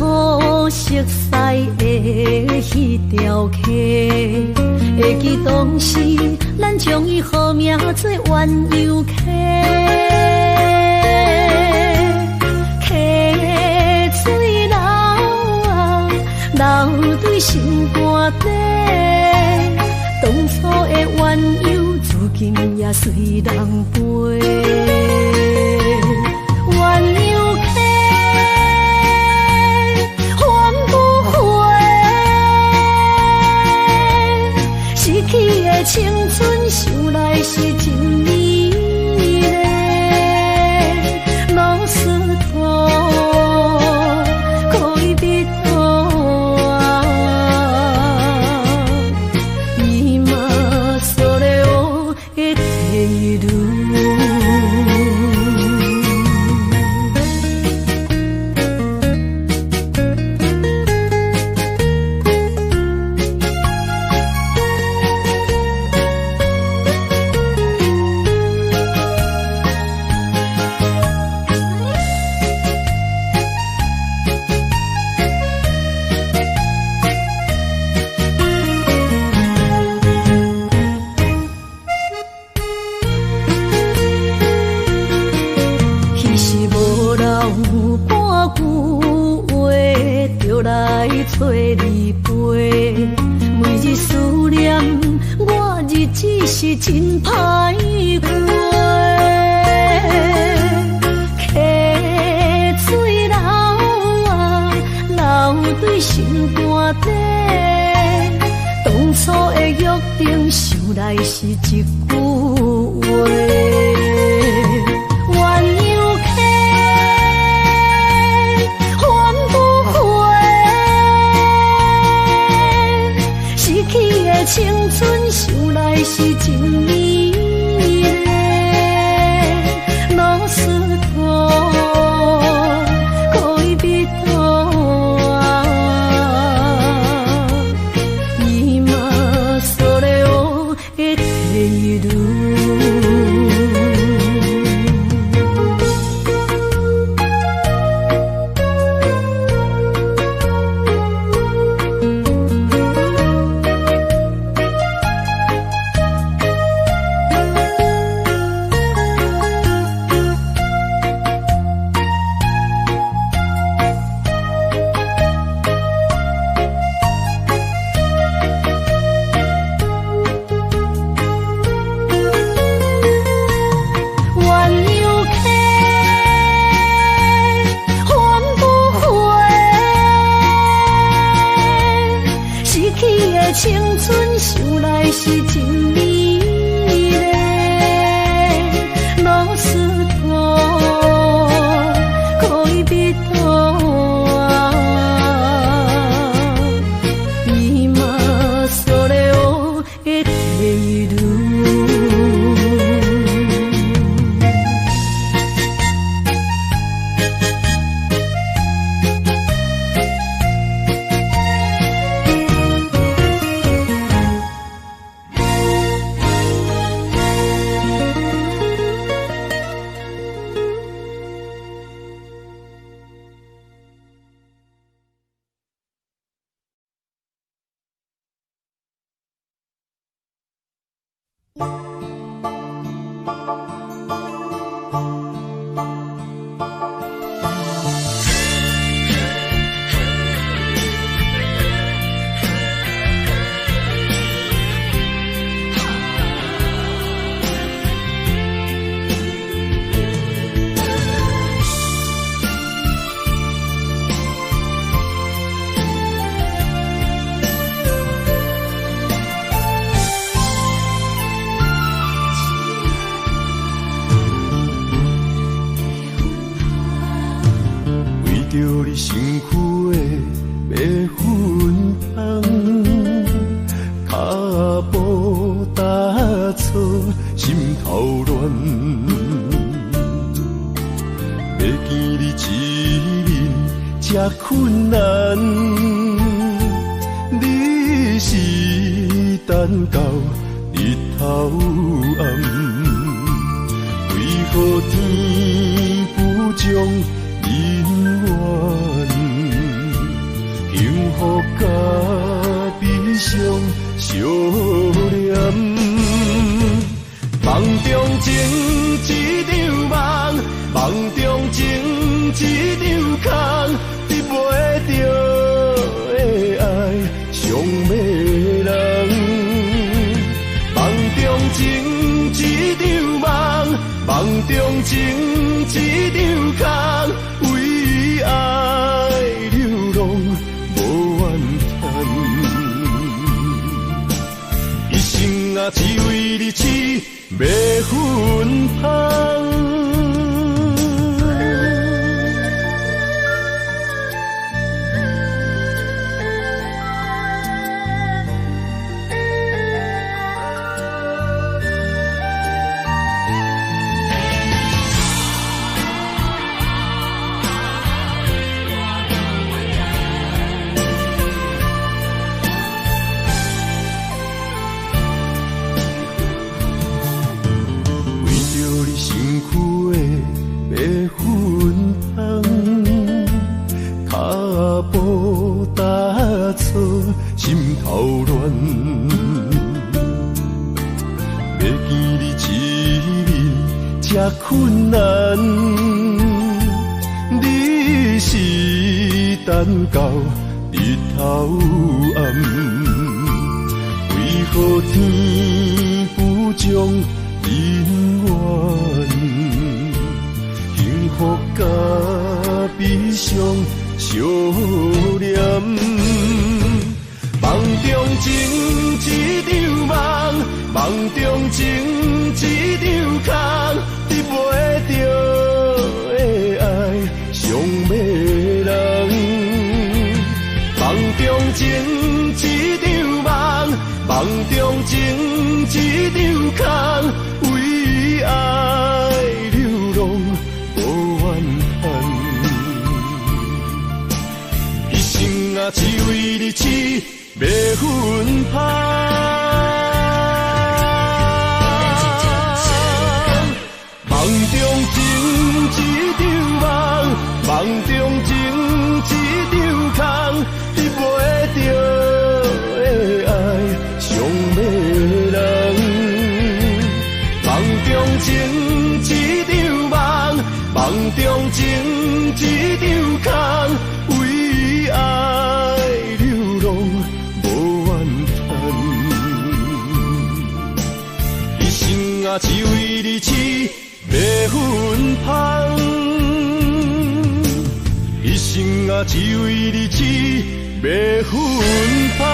土色彩的迄条溪，会记当时咱将伊号名做鸳鸯溪。溪水流啊，流对心肝底。当初的鸳鸯，至今也随人陪。鸳鸯溪，还不回，逝去的青春，想来是真美丽。老师徒，可以比图啊，伊嘛所了的体路。找你陪，每日思念，我日子是真歹过。溪水流啊，流对心肝底。当初的约定，想来是一句话。青春想来是真美丽，老师徒可以比图啊，伊嘛所了的体路。青春想来是真美丽，老师徒可以比图啊，伊嘛所了的体路。着你身躯的白粉红，脚步踏错，心头乱。要见你一面这困难，你是等到日头暗，为何天不将人怨？福甲悲伤相连。梦中情一场梦，梦中情一场空，得袂着的爱上迷人。梦中情一场梦，梦中情一场空，为爱流浪无怨叹。一生啊，只为你痴。要分芳。心头乱，要见你一面这困难，你是等到日头暗，为何天不将人缘？幸福甲悲伤相连。梦中情一场梦，梦中情一场空，得袂着的爱上迷人。梦中情一场梦，梦中情一场空，为爱流浪无怨叹。一生啊，只为你痴。要分芳，梦中情一场梦，梦中情一场空，得袂着的爱上迷人。梦中情一场梦，梦中情一场空，为爱流浪。啊，只为你痴，要分芳。一生啊，只为你痴，要分芳。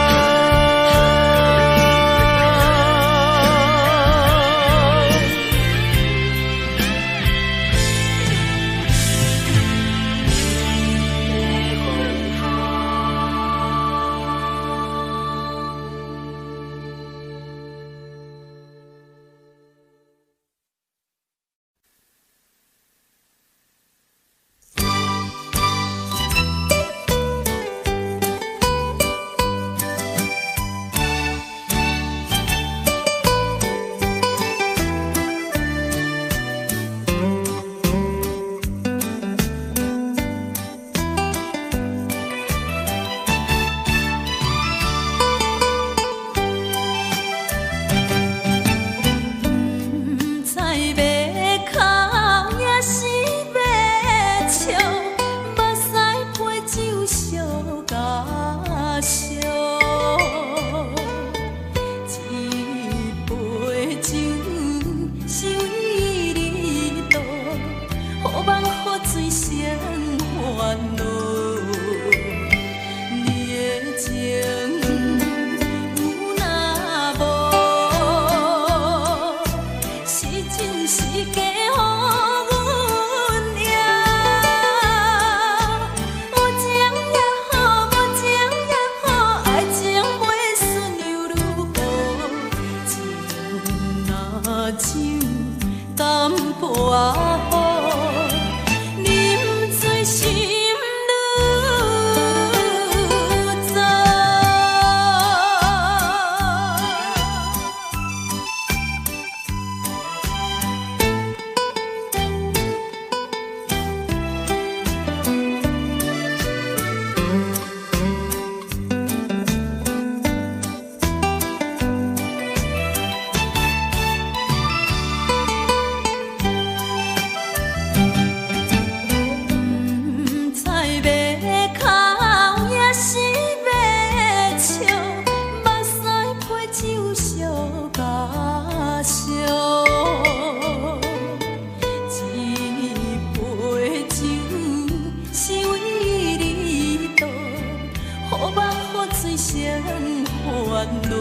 恼。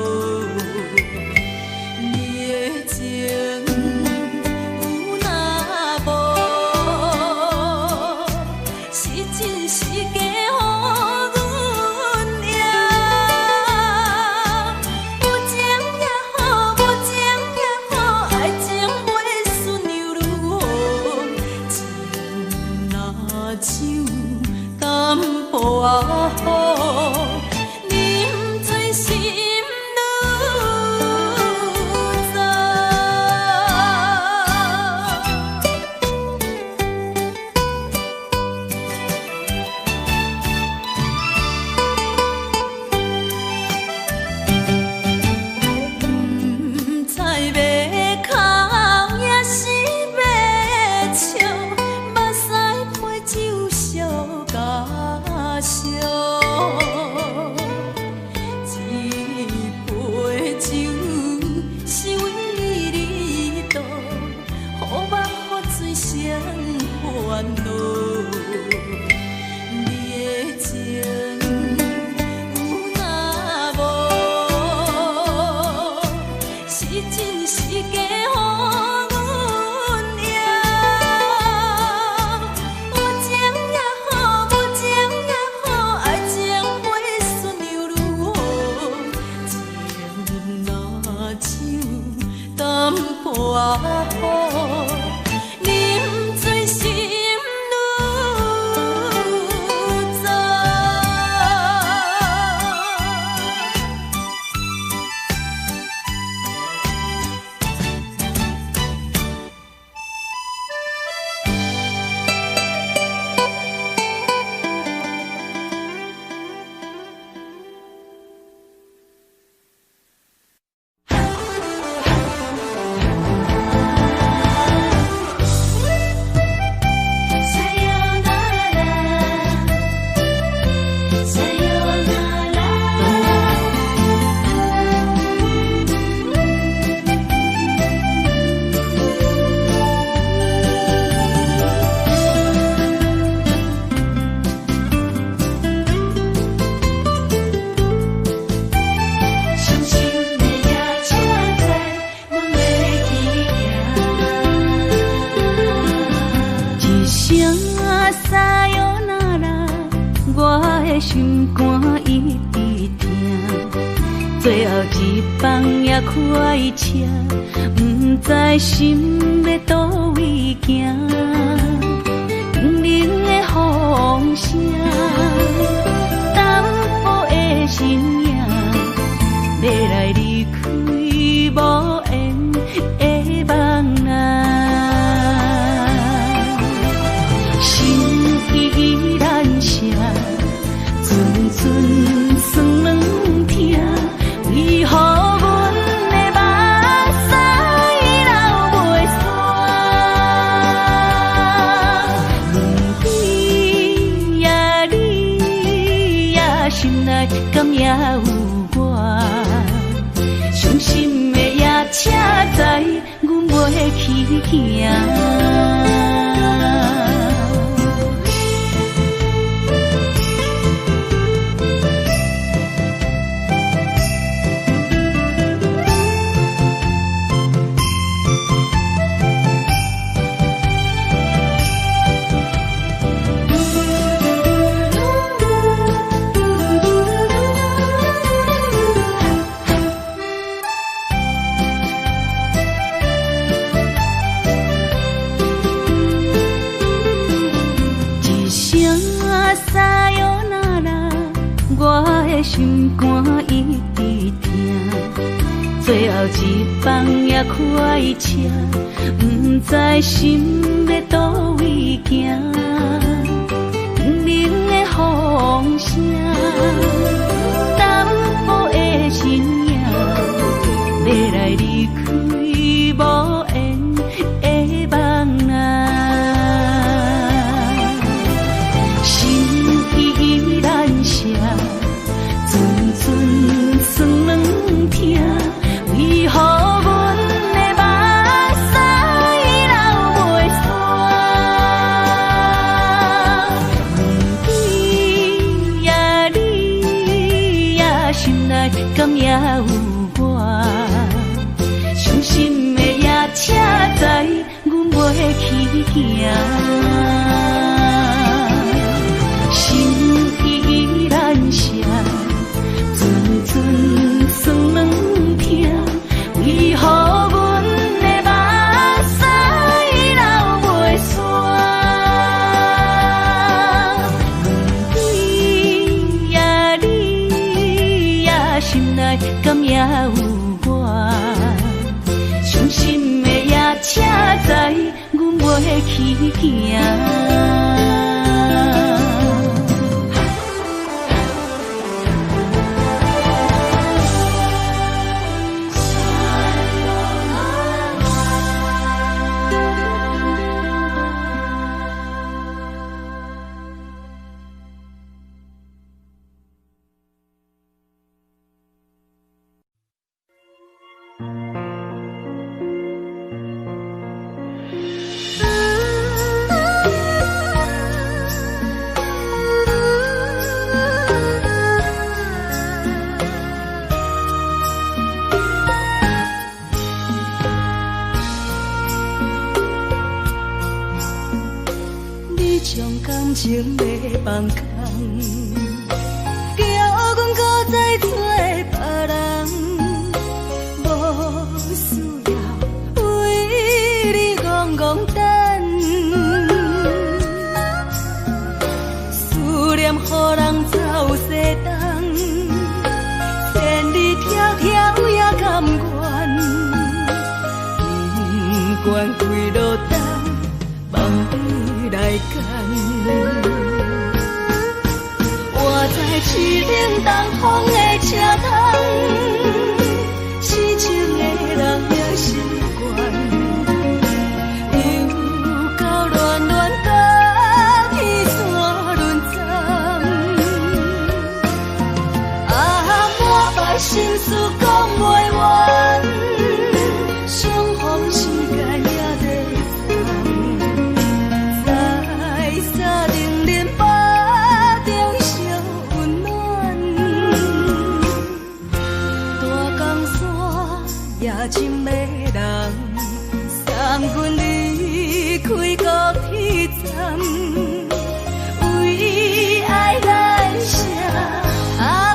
你的情有若无，是真是假予阮赢。有情也好，无情也好，爱情袂顺又如何？情若像淡薄仔雨，啉醉心愈糟。不知要哭也是要笑，目屎配酒烧甲烧。一杯酒是为你倒，予目予水双烦恼。你的情有若无，是真是假予阮赢。有情也好，无情也好，爱情袂顺又如何？情若像淡薄仔雨，啉醉心愈糟。心肝一直疼，最后一放也开车，不知心要倒位行。冷冷的风声，淡薄的身影，要来离开无缘的梦啊。心依然舍。阵阵酸软疼，为何阮的目屎流袂煞？问你呀，你呀，心内敢也有我？伤心的夜车载，阮袂去行。心肝一直疼，最后一放也开车，不知心要倒位行。冷冷的风声，淡薄的身影，要来离开无缘的梦啊。心依然舍。阵酸软疼，为何阮的目屎流袂煞？问你呀，内敢也有我？伤心的夜车载，阮袂去行。心依然舍，阵阵酸软痛，为何阮的目屎流袂煞？问你呀，心内敢也有我？伤心的夜车载，阮袂去行。感情要放空，叫阮搁再找别人，无需要为你戆戆等，思念予人走西东，千里迢迢也甘愿，不管几路灯，梦伊来干。我在市顶东风的车窗，痴情的人也习惯，又到乱乱甲彼山论站。满腹心事讲袂完，相逢时间也在长。沙定连巴中烧温暖，大江山夜深的人，送阮离开高铁站，为爱来写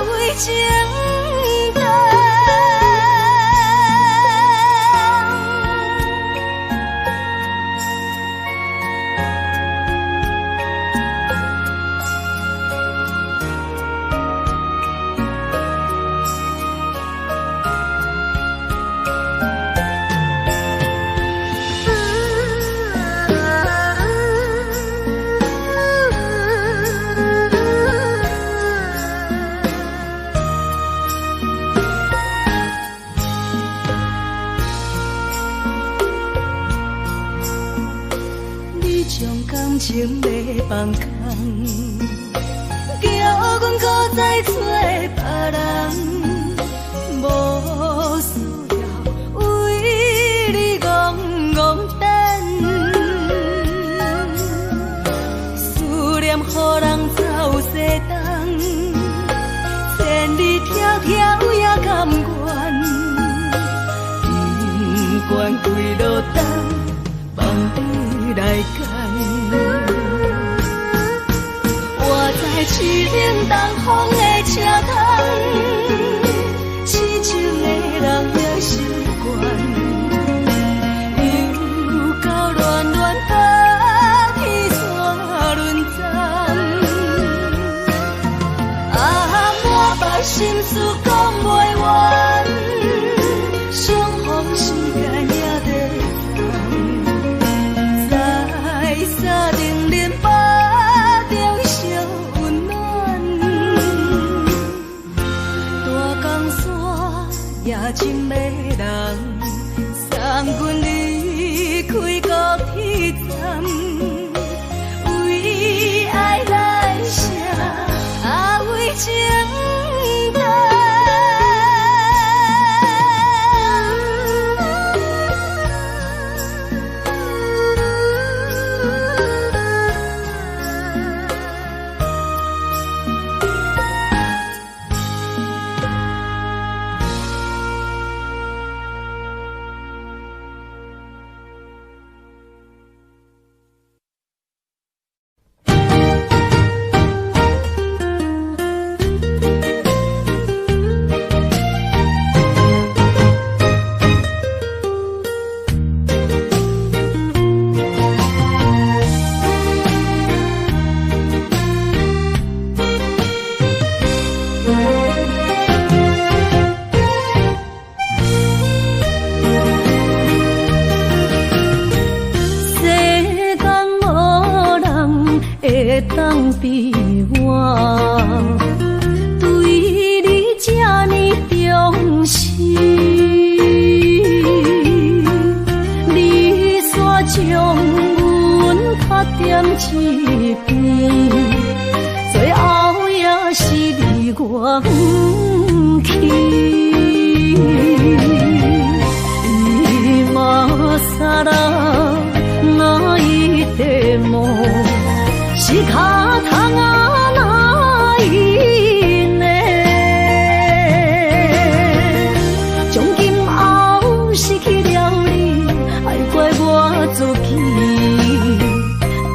为情长。感情要放空，叫阮搁再找别人，无需要为你戆戆等，思念予人走西东，千里迢迢也甘愿，不管几路灯，梦伊来干。我在市顶东风的车窗，痴情的人也习惯，又到乱乱甲彼山论站。满腹心事讲袂完，相逢时间也在长。在沙定连巴中烧温暖，大江山夜深的人，送阮离开高铁站，为爱来写为情长。一边，最后也是你我不去。今さら泣いても仕方がないね。从今后失去了你，爱怪我自己。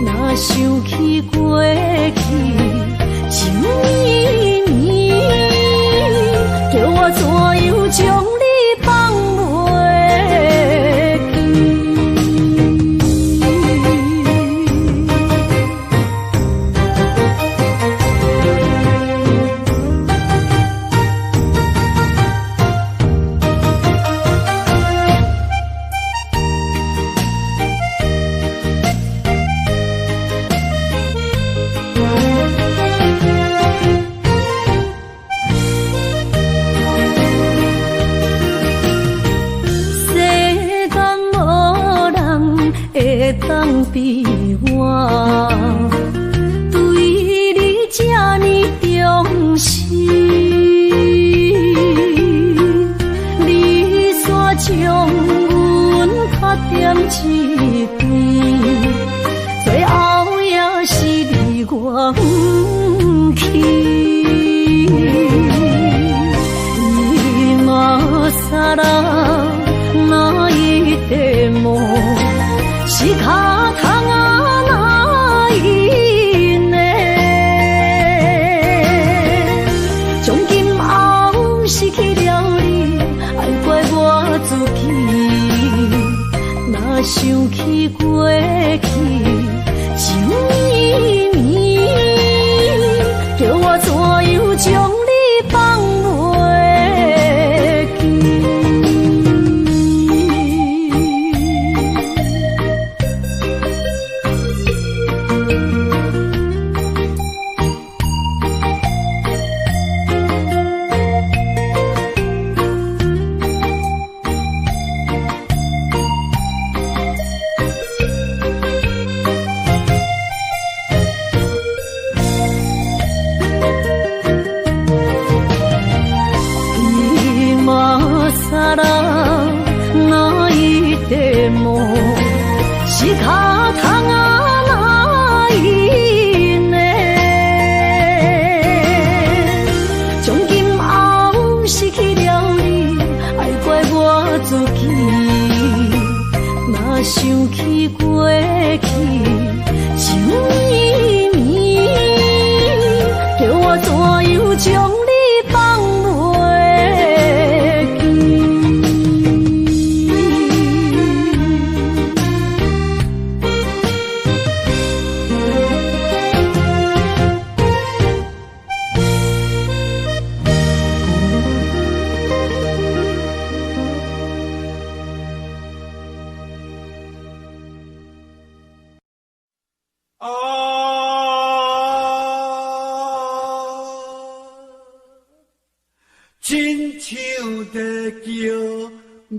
若想起过去，情绵绵，叫我怎样将你放袂记？当比我对你这呢重视，你煞将阮较点一边，最后也是你我不去。今さら泣いても仕方がないね。从今后失去了你，爱怪我自己。若想起过去，情绵绵，叫我怎样将你放袂记？今さら泣いても仕方がないね。从今后失去了你，爱怪我自己。若想起过去，情绵绵，叫我怎样将你放袂记？亲像在叫我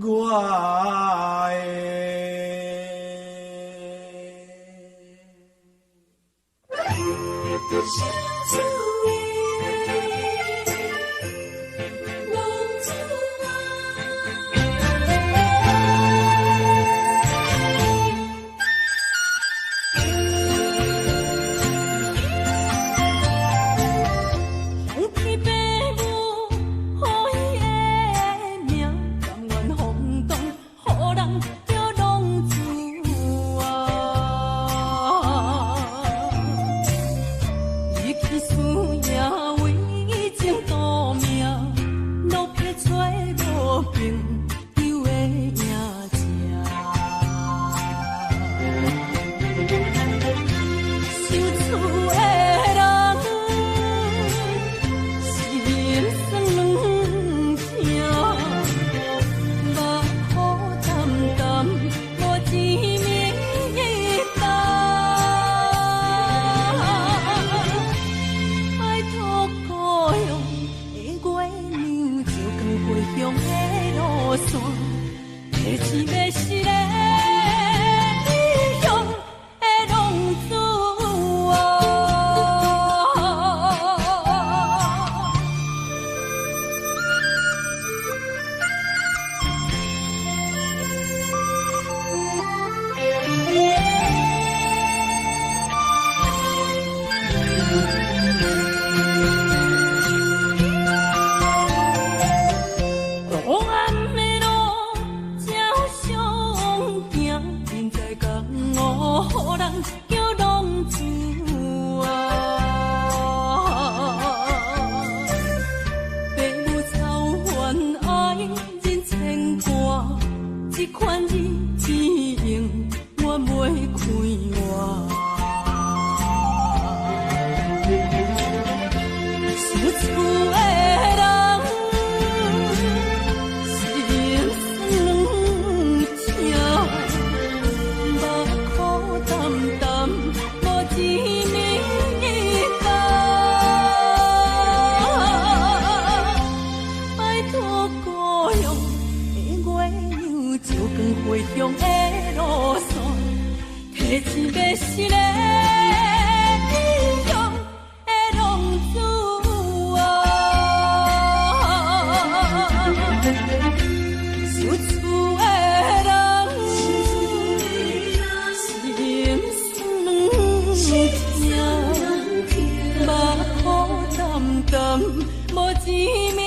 无志明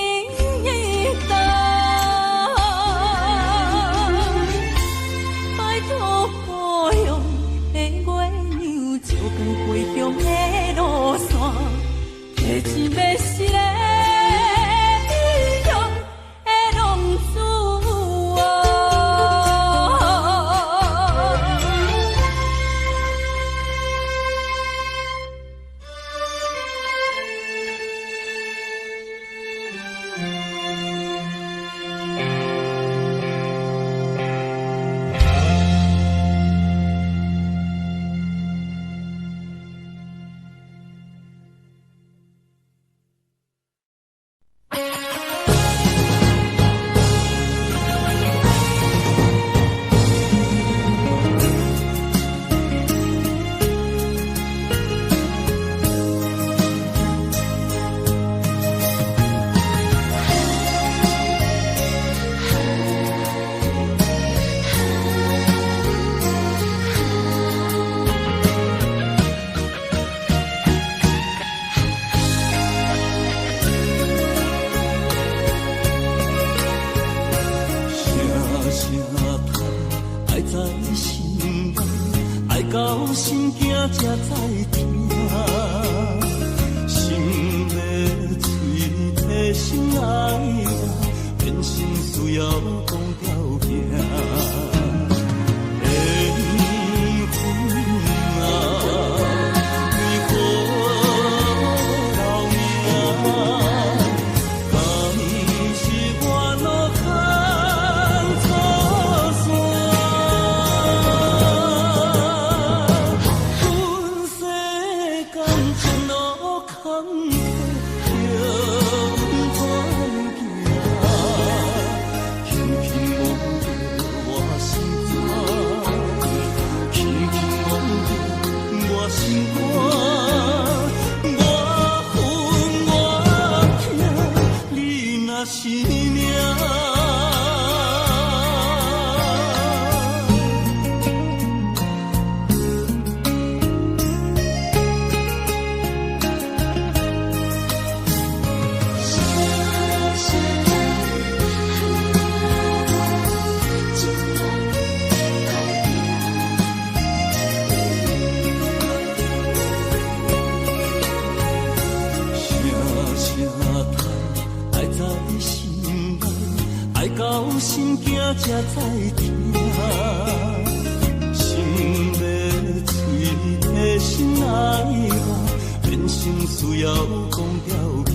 的灯，拜托故乡的月亮，照光归乡的路线，提醒要是个异乡的浪子啊。到心惊才知听，心要嘴提心爱我，变心需要讲条件。心惊才知听，心要嘴提心爱我，变成需要讲条件。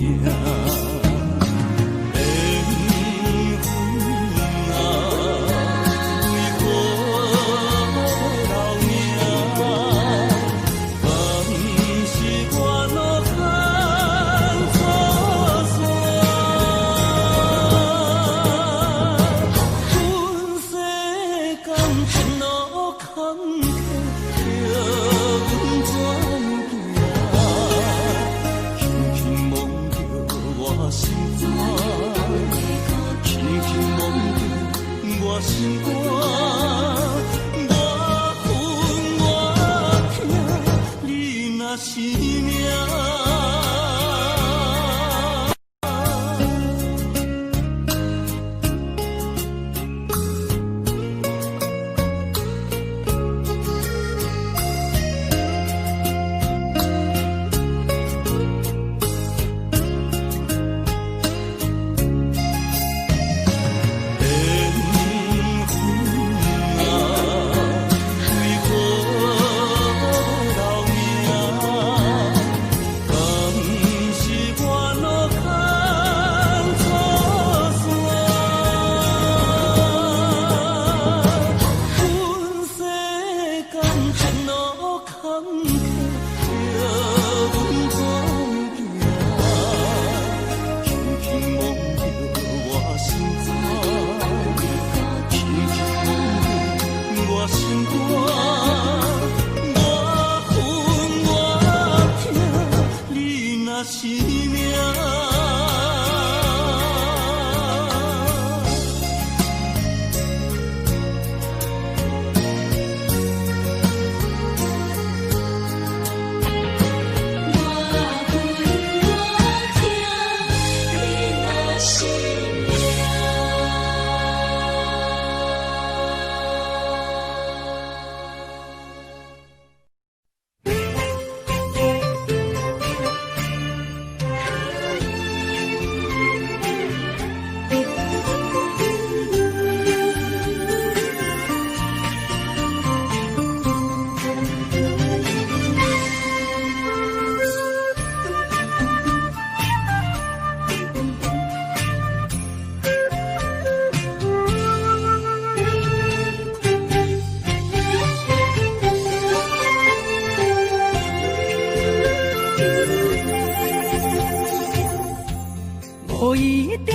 予伊中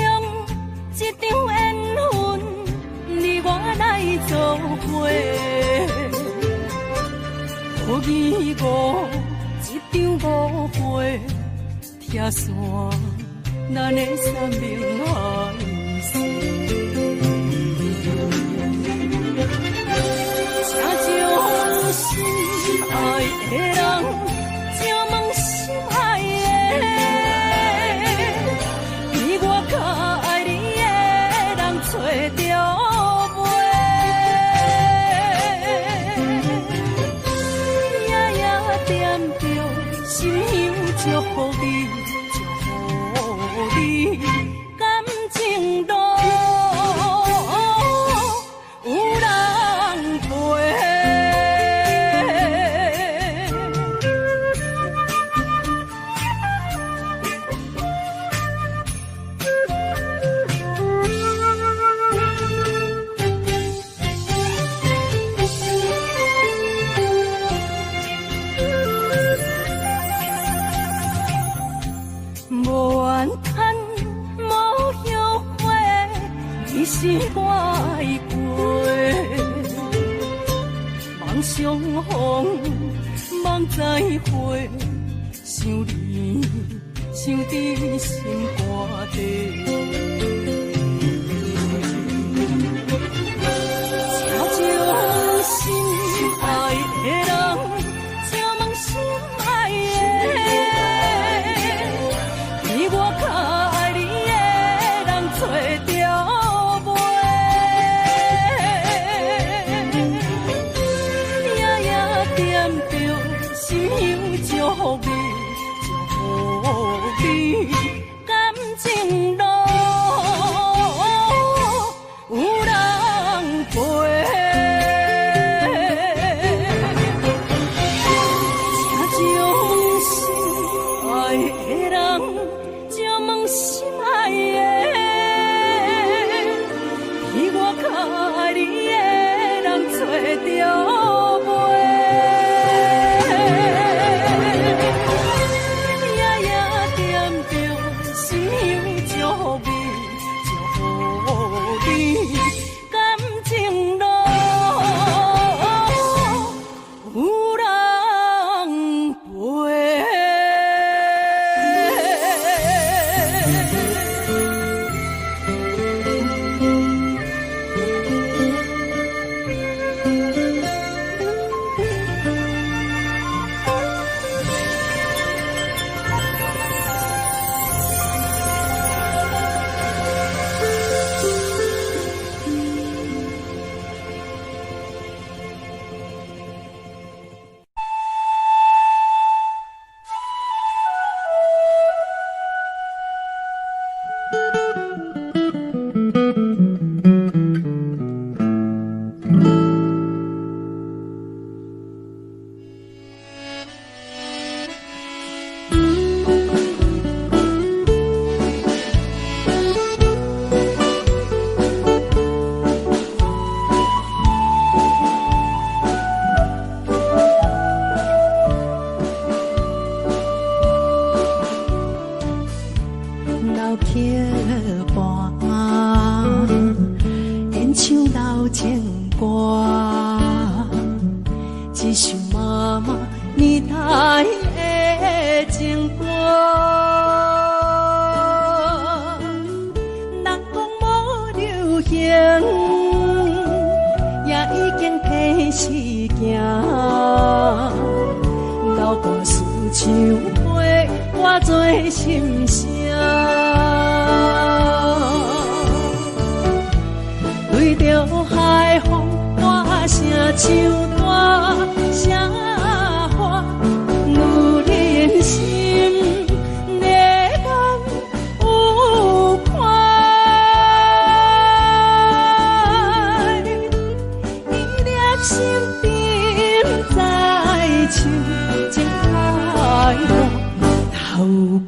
一场缘分，你我来做伙。予伊五一场误会，拆散咱的三明海誓。请将心爱的人，请问心爱的，比我较爱你的人找着袂？夜夜惦着心香祝福你，祝福你感情路。是我爱过，梦相逢，梦再会，想你，想伫心肝底。请将心爱的人，请问心爱的，比我较爱你的人找着。祝福你，祝福你，感情路有人陪。请将心爱的人，请问心爱的，比我较爱你的人找着。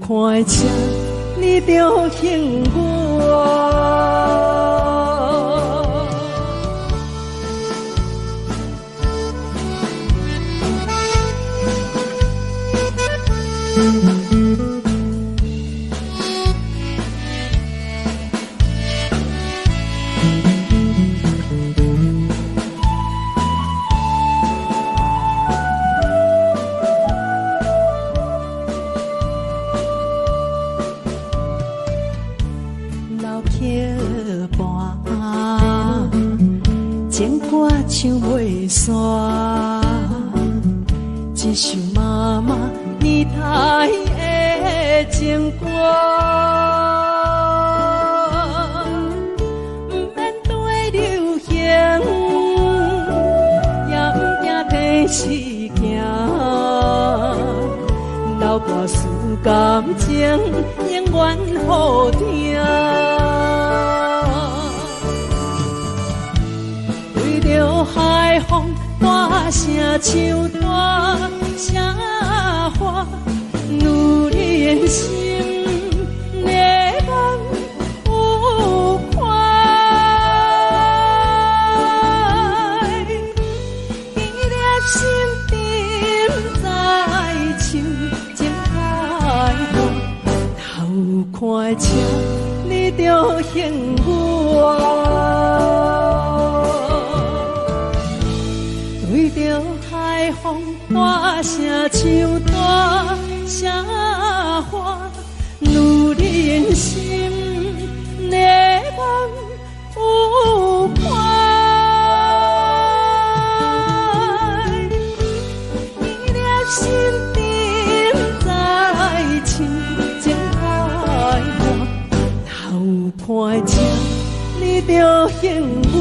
快车，你着幸我。伴，情歌唱袂煞，一首妈妈年代的情歌。不免对流行，也不惊天时行，流歌思感情，永远好听。对着海风大声唱大声话，女人心热望有快，伊粒心中在唱情爱歌，头看车你着幸我。对着海风大声唱大声话，女人心热望有快，伊粒心中在唱情爱歌，头看车你着幸我。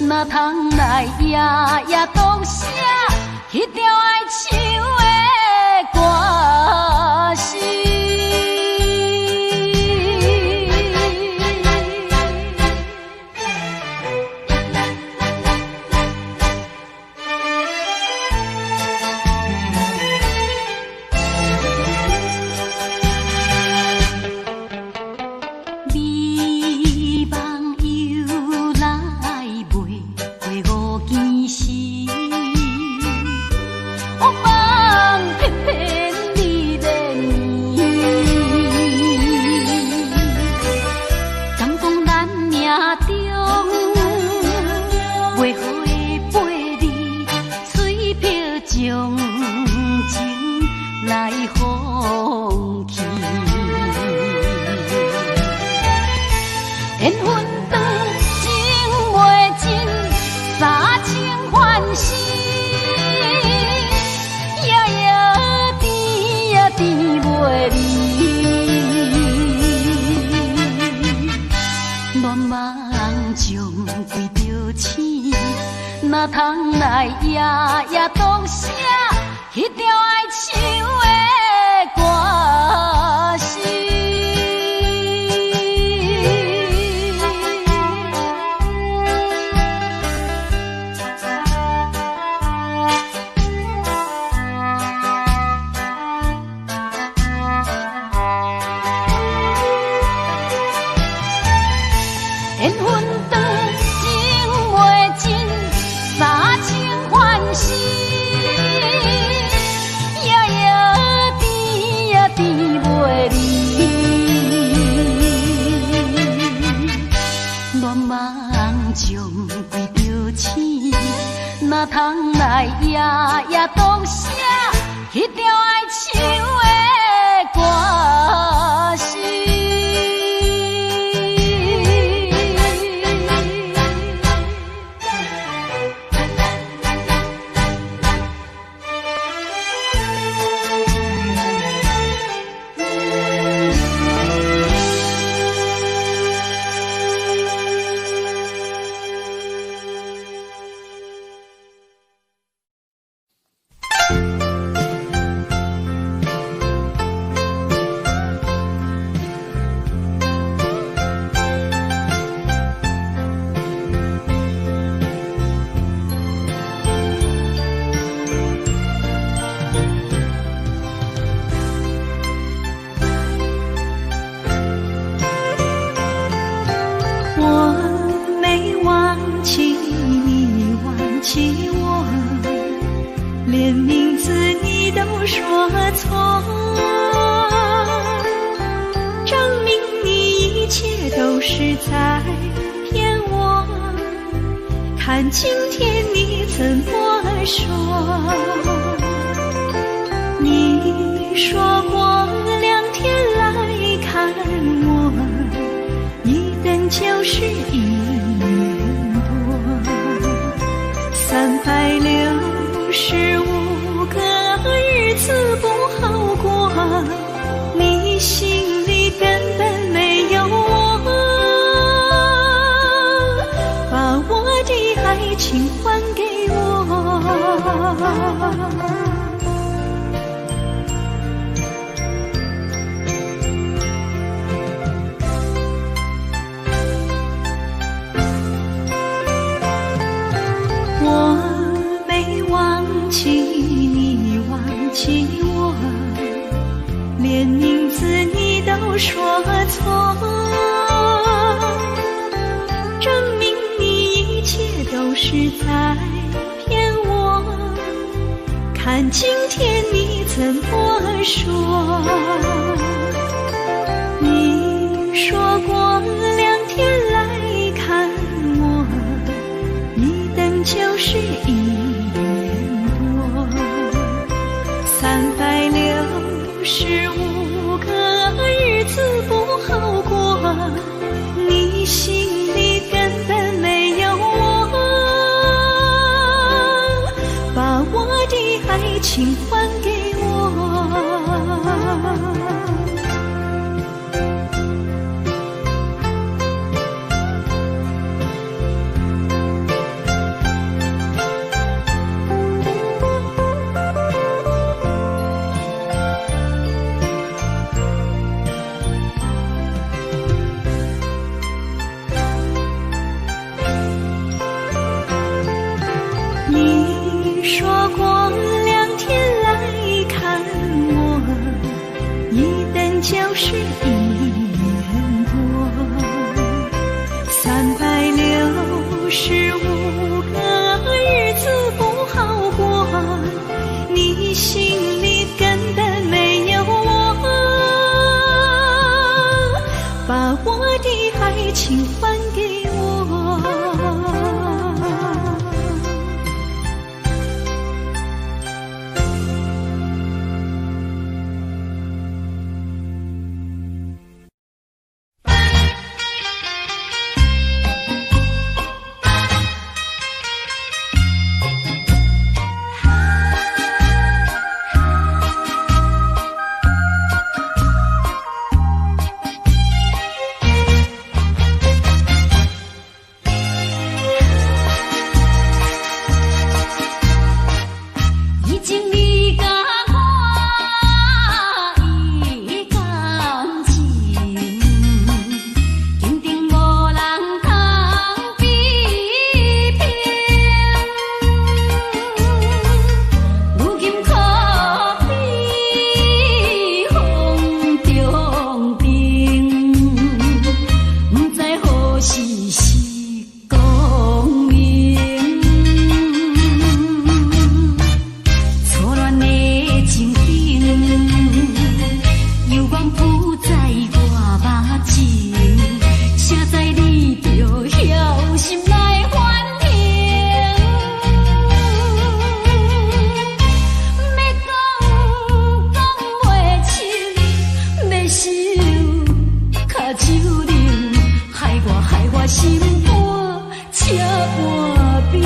哪通来夜夜讲声迄条爱唱的歌词？哪通来夜夜讲声迄条爱唱的歌词？缘分。梦中为着醒，哪通来夜夜读写迄条爱唱的歌词。连名字你都说错，证明你一切都是在骗我。看今天你怎么说？你说过2天来看我，一等就是1年多，365个日子不好过，你心里根本没有我，把我的爱情还给我。连名字你都说错，证明你一切都是在骗我。看今天你怎么说？你说过2天来看我，一等就是1年多，365个日子不好过，你心里根本没有我，把我的爱情还给我。你说过2天来看我，一等就是1年多，365个日子不好过，你心里根本没有我，把我的爱情还给我。我心肝车半边。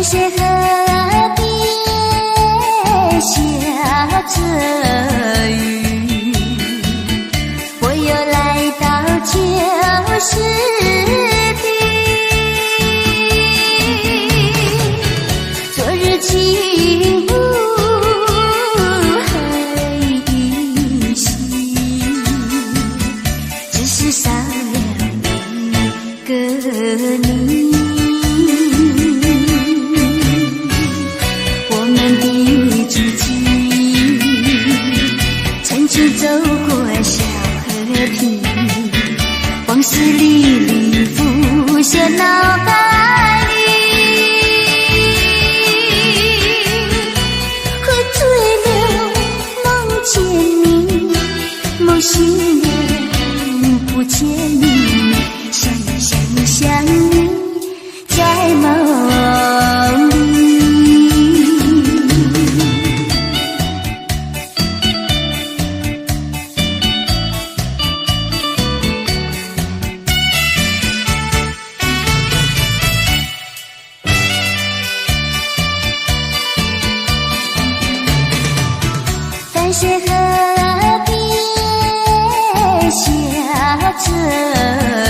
是河边下着雨，我又来到旧时地，昨日情物还依稀，只是少了一个你。走过小河堤，往事历历浮现脑海里，喝醉了梦见你，梦醒了不见你，想你在梦里。是河边下着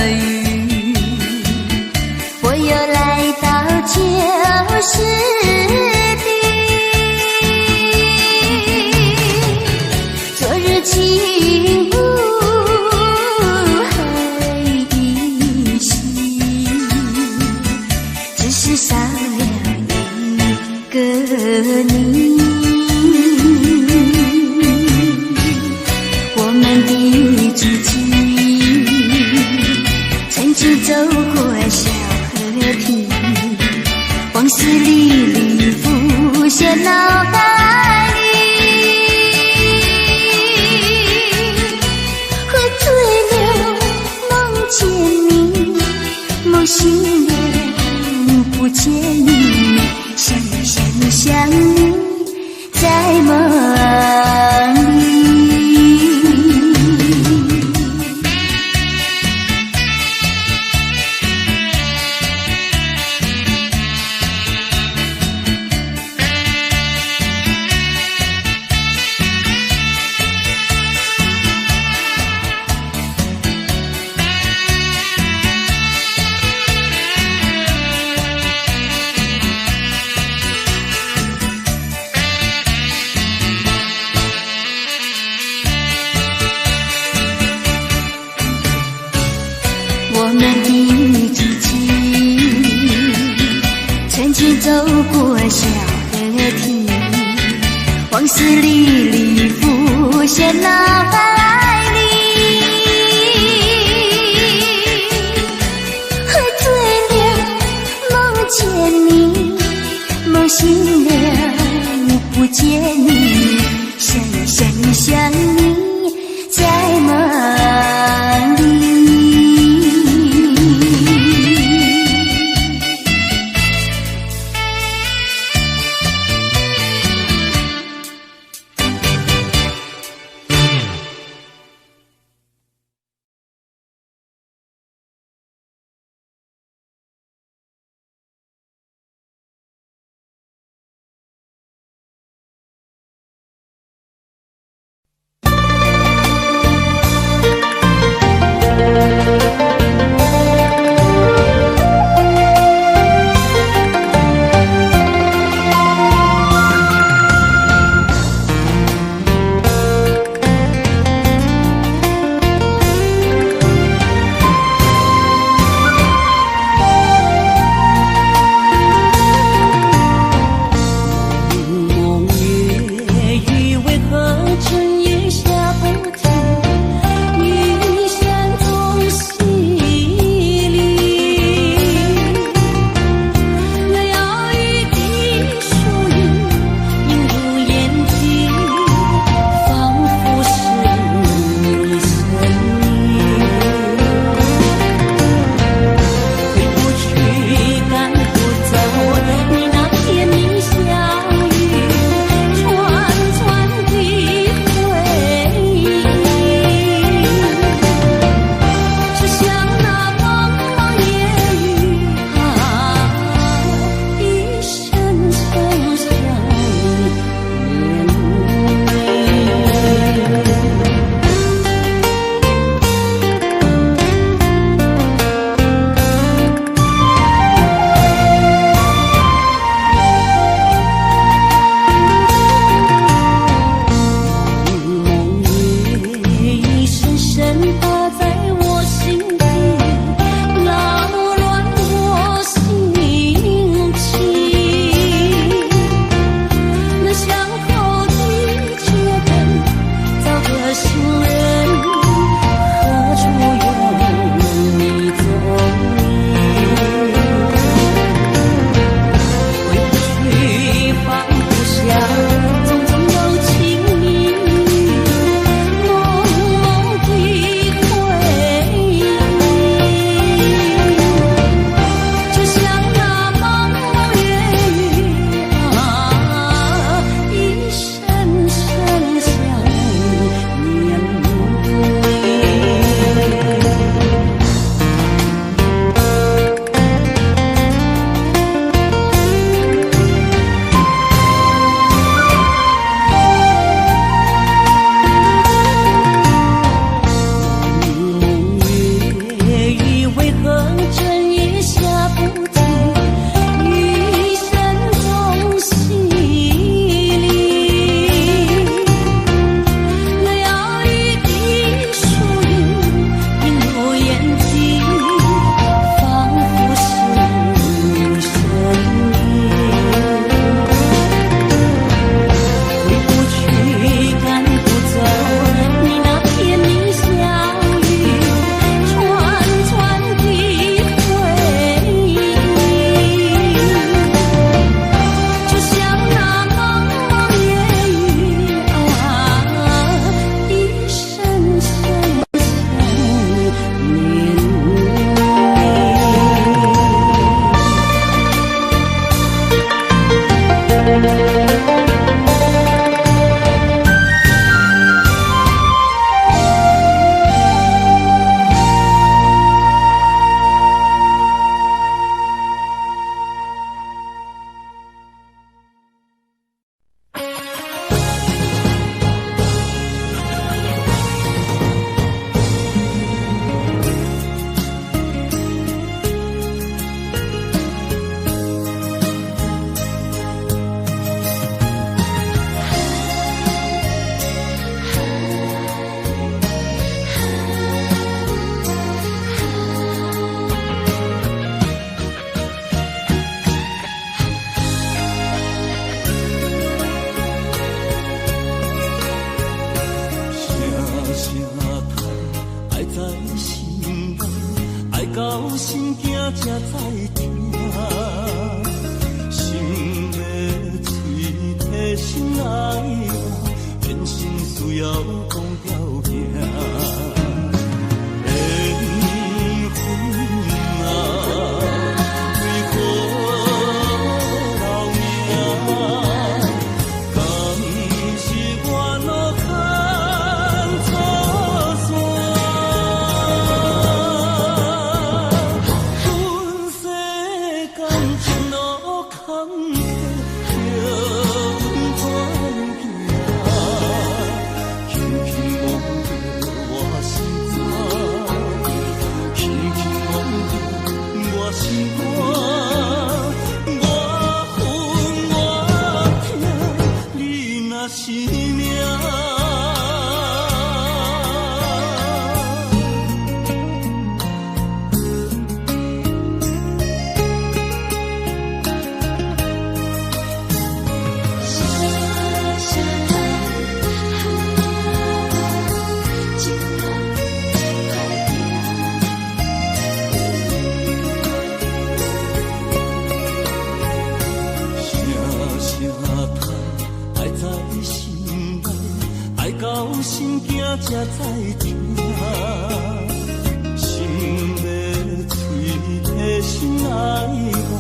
雨，我又来到旧时地，昨日情物还依稀，只是少了一个你，我们的足迹曾经走过小河堤，往事历历浮现脑海里，喝醉了梦见你，梦醒了不见你，想你想你想你在梦里。我们的足迹曾经走过小河堤，往事历历浮现脑海里，喝醉了梦见你，梦醒了不见你，想你想你想你在梦里。才知听，心要嘴提心爱我，变心需要讲条件。缘分啊，为何留命？敢是我路牵错线？阮世间前路坎坷，叫阮怎行？轻轻摸着我心肝，轻轻摸着我心肝，我恨我痛，你若是命。心惊才知听，心要嘴提心爱我，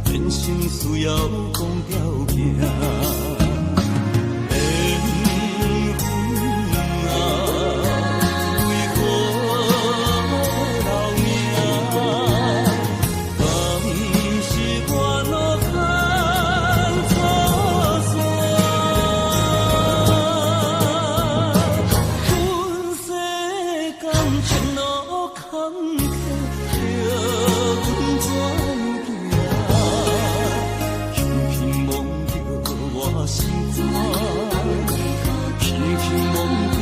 变心需要讲条件。缘分啊，为何留命？敢是我路牵错线？前路坎坷，叫阮怎行？轻轻摸着我心肝，轻轻摸着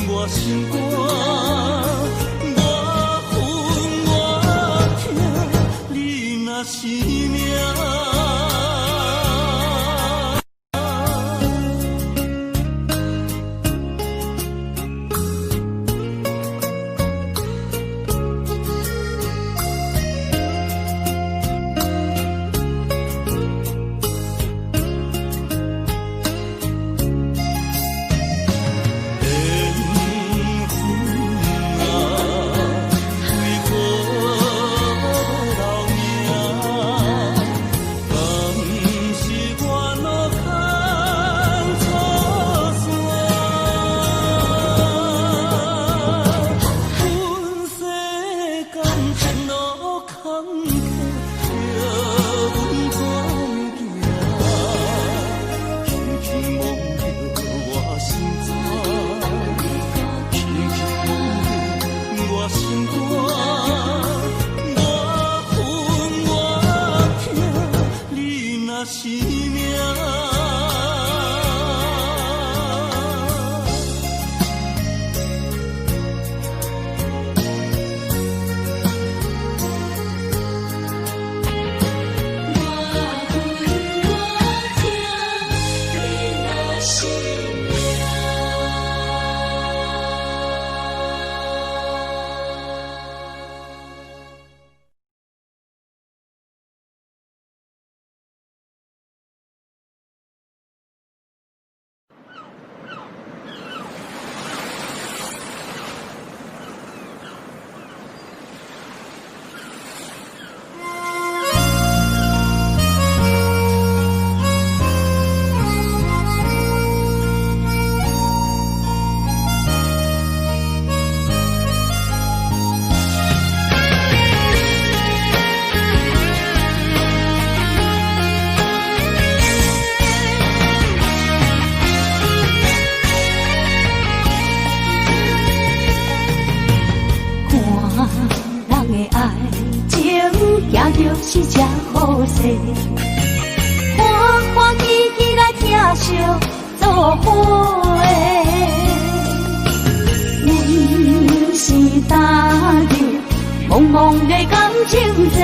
我心肝，我恨我痛，你若是命。是命。是这好势，欢欢喜喜来听相做伙的。阮是踏入茫茫的感情际，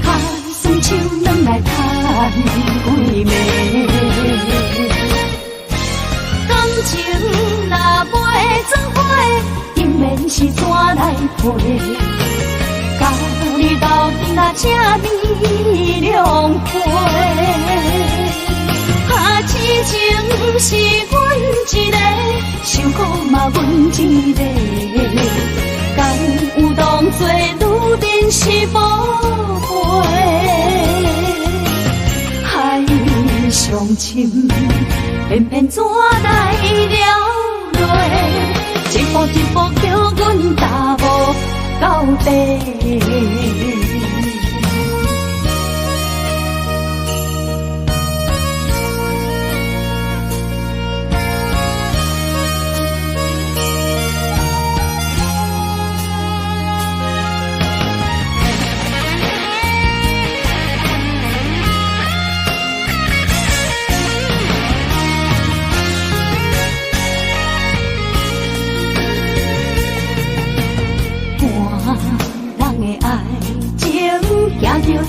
脚酸手软来叹几暝。感情若袂做伙，定免是怎来陪？那这美良花。痴情是阮一个，受苦嘛阮一个，敢有当作女人是无悔？海上深，偏偏怎来了落？一步一步叫阮踏无到底。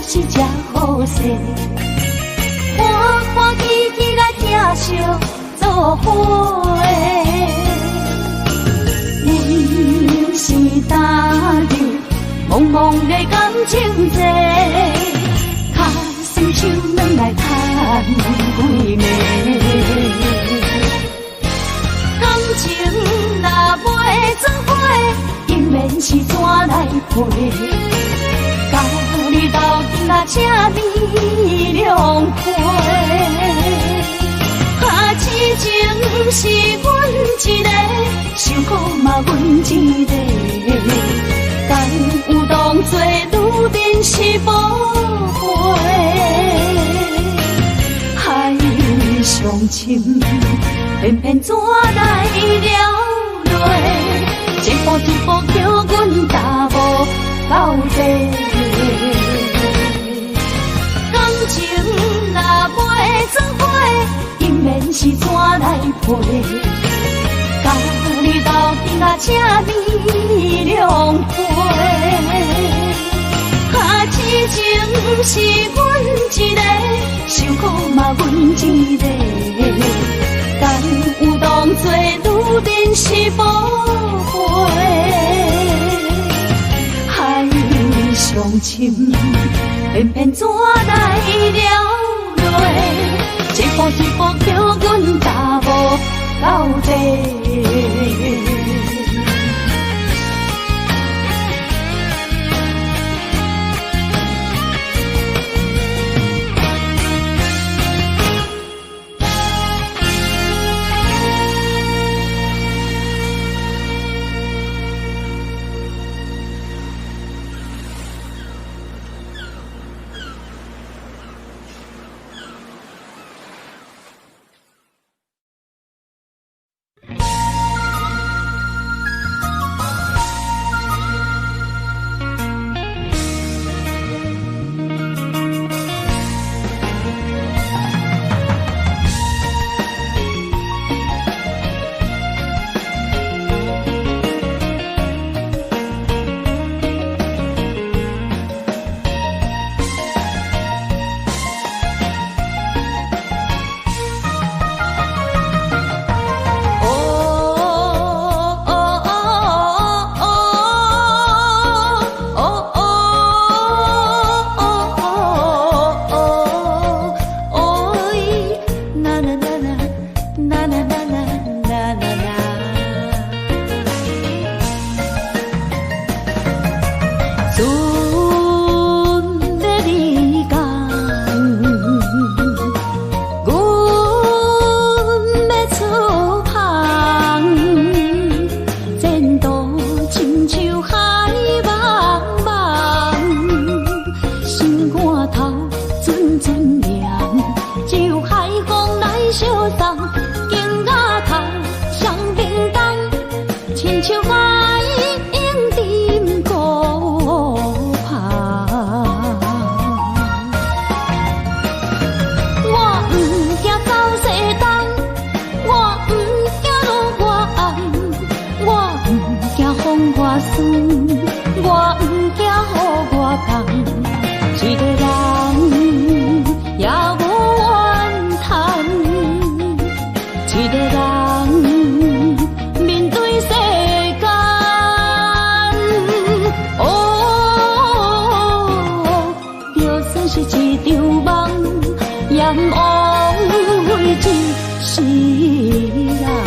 是只好势，欢欢喜喜来疼惜做伙的。阮是踏入茫茫的感情债，脚伸手软来叹几暝。感情若袂做伙，永远是怎来陪？家己斗阵啊，这美良花。痴情是阮一个，受苦嘛阮一个，敢有当作女人是无悔？海上深，偏偏怎来了落？一步一步叫阮踏无到底。感情若袂做伙，永远是怎来陪？家己斗阵啊，这美良花。痴情是阮一个，受苦嘛阮一个，敢有当作女人是无悔？海上深，偏偏怎来了落？一步一步叫阮踏无到底。一世人。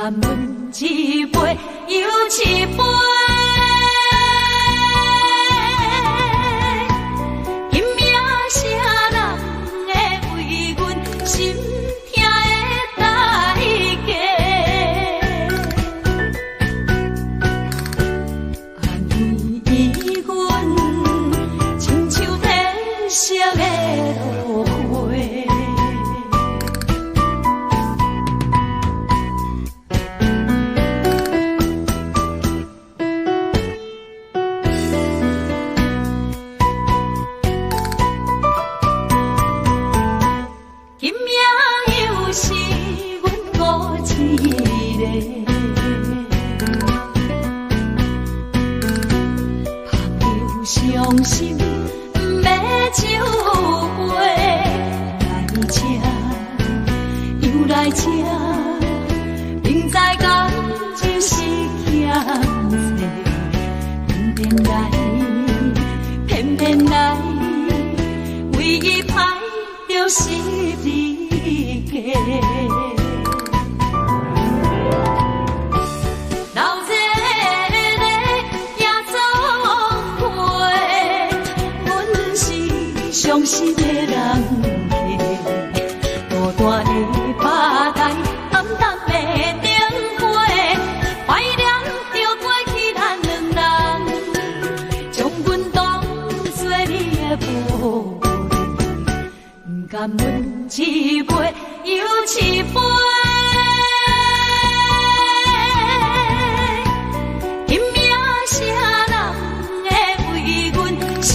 感恩只伤心不要收回，来这又来这，明知感情是险世，偏偏来，唯一歹就是你家。伤心的人客，大大的巴台，暗淡的灯花，怀念着过去咱两人，将阮当作你的宝贝，不甘阮一杯又一杯。今夜啥人会为阮心？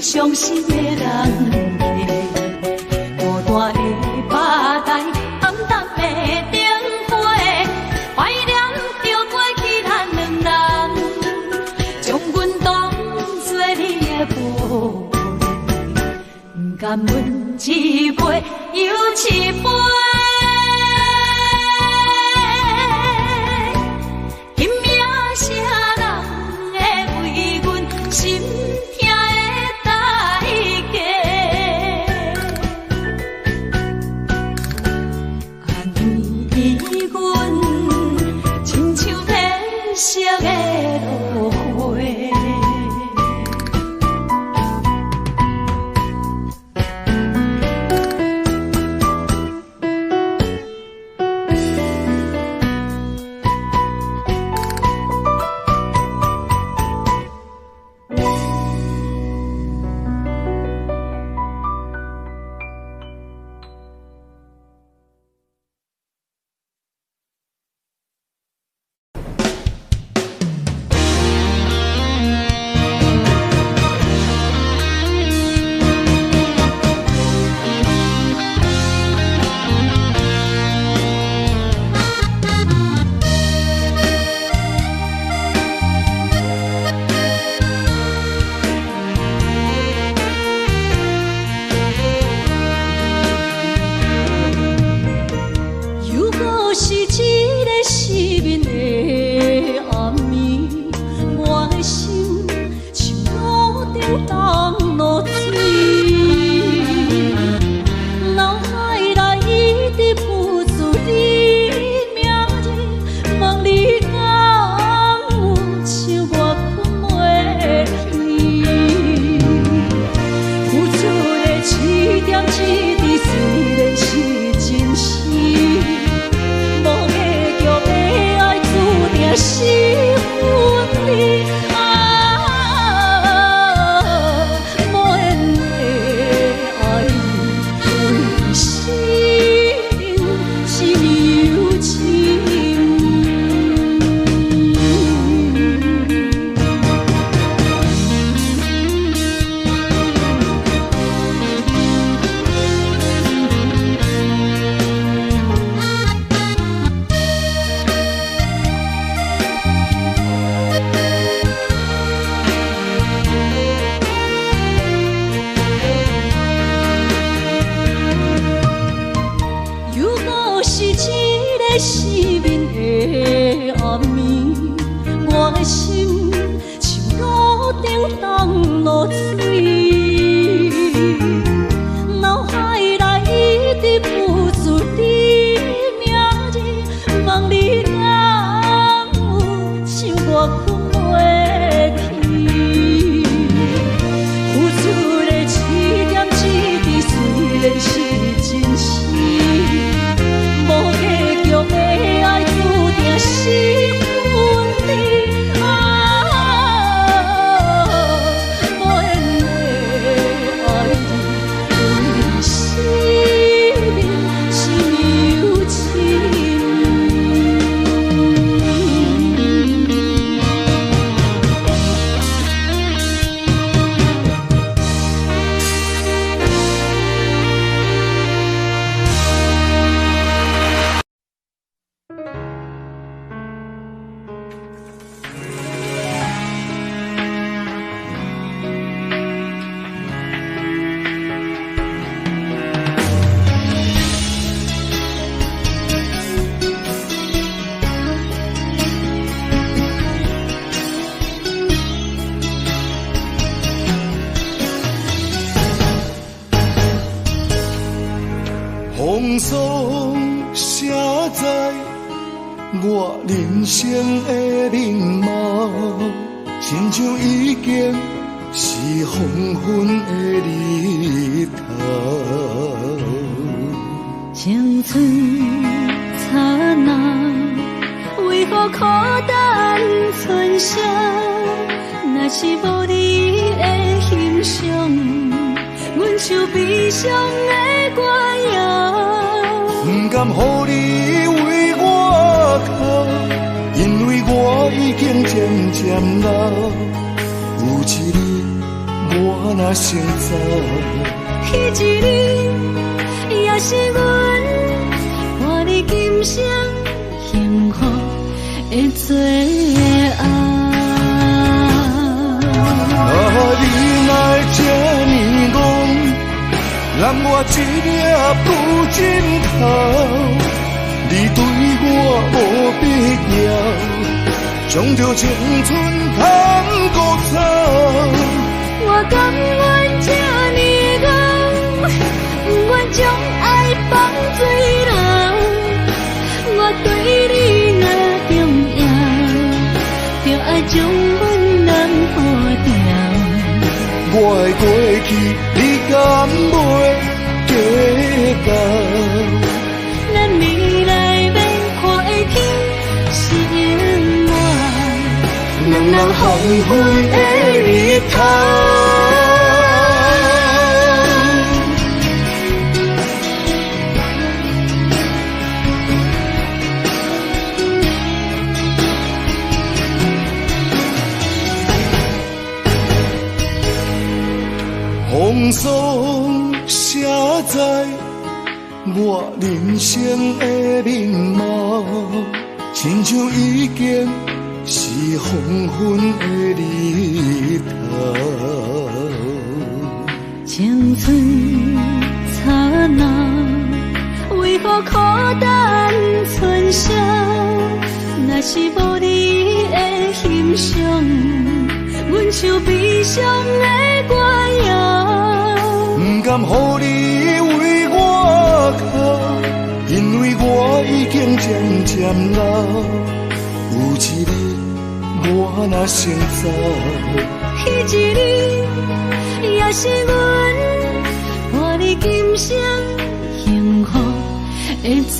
伤心的人客，大大的巴台，暗淡的灯花，怀念着过去咱两人，将阮当作你的宝贝，不甘阮一杯又一杯。今夜啥人会为阮心？色的落花，霜写在我人生的面貌，亲像已经是黄昏的日头。青春刹那，为何孤单春宵？若是无你的欣赏，阮就悲伤的歌谣。不甘予你为我哭，因为我已经渐渐老。有一日我若先走，彼一日也是阮伴你今生幸福的最后。你若这呢戆，揽我一粒不尽头，你对我无必要，将着青春通古走。我甘愿这呢戆，不愿将爱放水流。我对你若重要，就爱将阮人破掉。我的过去，你敢袂计较？咱未来要看的天是永远，两人黄昏的日头。风霜写在我人生的面貌，亲像已经是黄昏的日头。青春刹那，为何孤单春宵？若是无你的欣赏，阮就悲伤的歌谣。不甘予你为我哭，因为我已经渐渐老。有一日我若先走，彼一日也是阮伴你今生幸福的最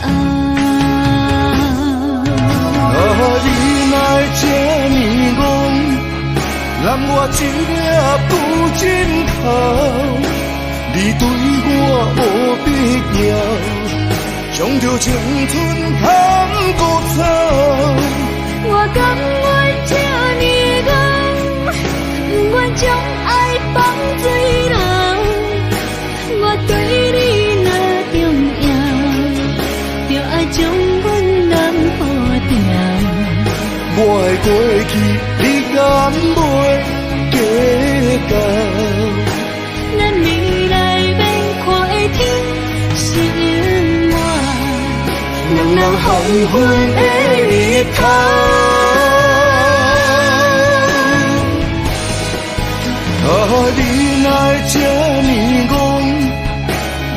后。你若这呢戆，揽我一粒不尽头，你对我无必要，将着青春通古走。我甘愿这呢戆，不愿将爱放水流。我对你若重要，就爱将阮人破掉。我的过去，你敢袂计较？咱未来要看的天是永远，两人黄昏的日头。你若这呢戆，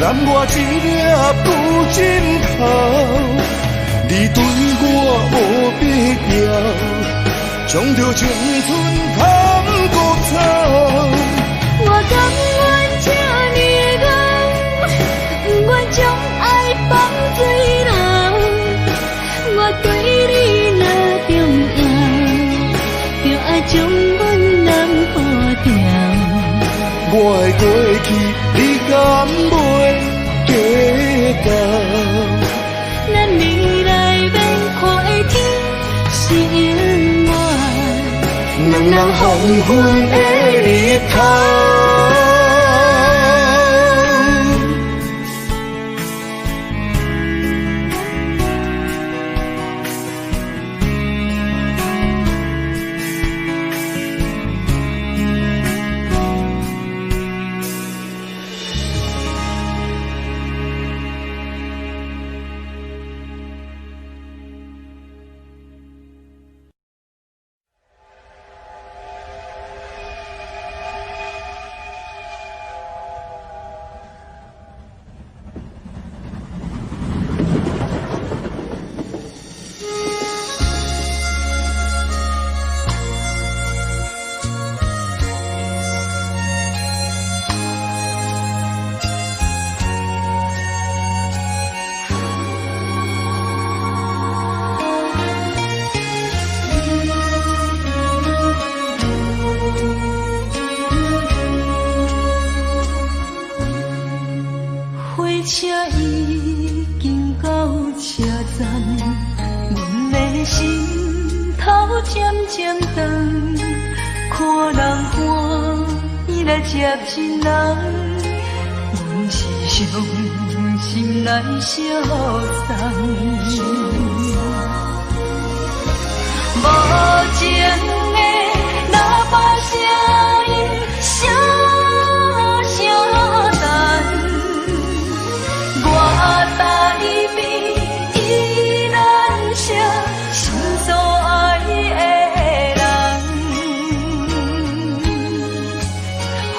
揽我一粒不尽头，你对我无必要，将着青春通古走。我甘愿这呢戆，不愿将爱放水流。我对你若重要，就爱将阮人破掉。我的过去，你敢袂计较？咱未来要看的天是永远，两人黄昏的日头。心头渐渐长，看人欢喜来接亲人，阮是伤心来相送。无情的喇叭声音，声声淡，我台边依然写心所爱的人。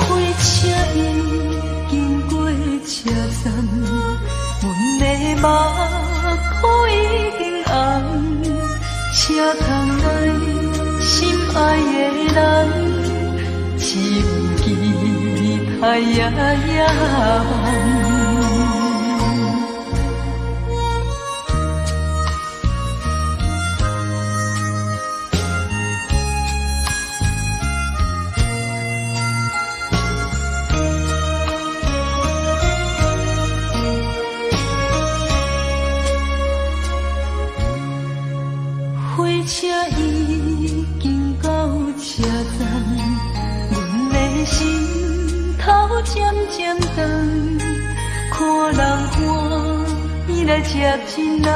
火车已经过车站，阮的目眶已经红。车窗内心爱的人，只有期待夜夜梦。火车已经到车站，阮的心头渐渐长，看人欢喜来接亲人，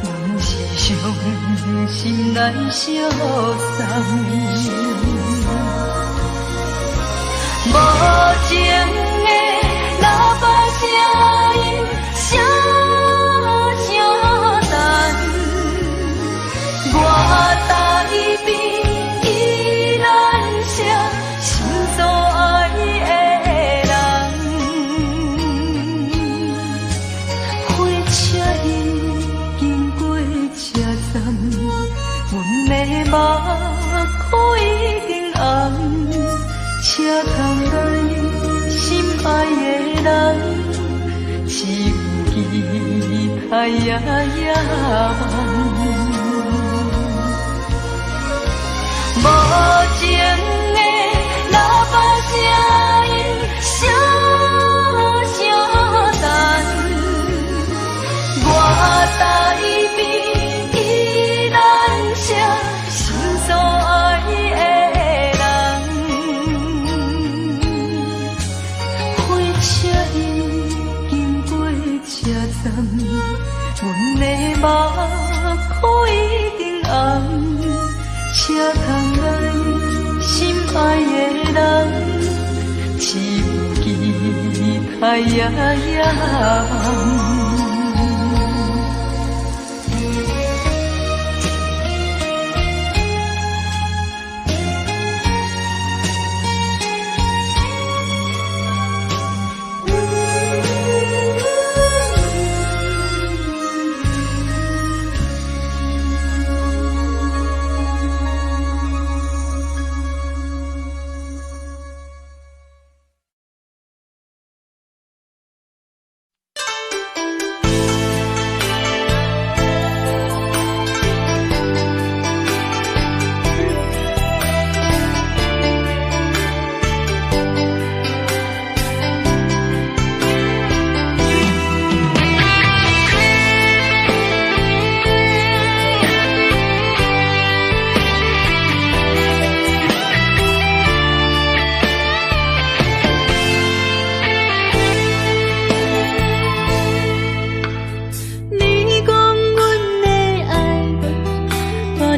阮是伤心来相送。无情的喇叭声音，声声淡。我台边依然写心所爱的人，火车已经过车站，阮的目眶已经红，车窗内心爱的人，只有期待夜夜梦。无情的喇叭声音，声声淡，我台边依然写心所爱的人。火车已经过车站，阮的目眶已经红。车窗内心爱的人，只有期待夜夜梦。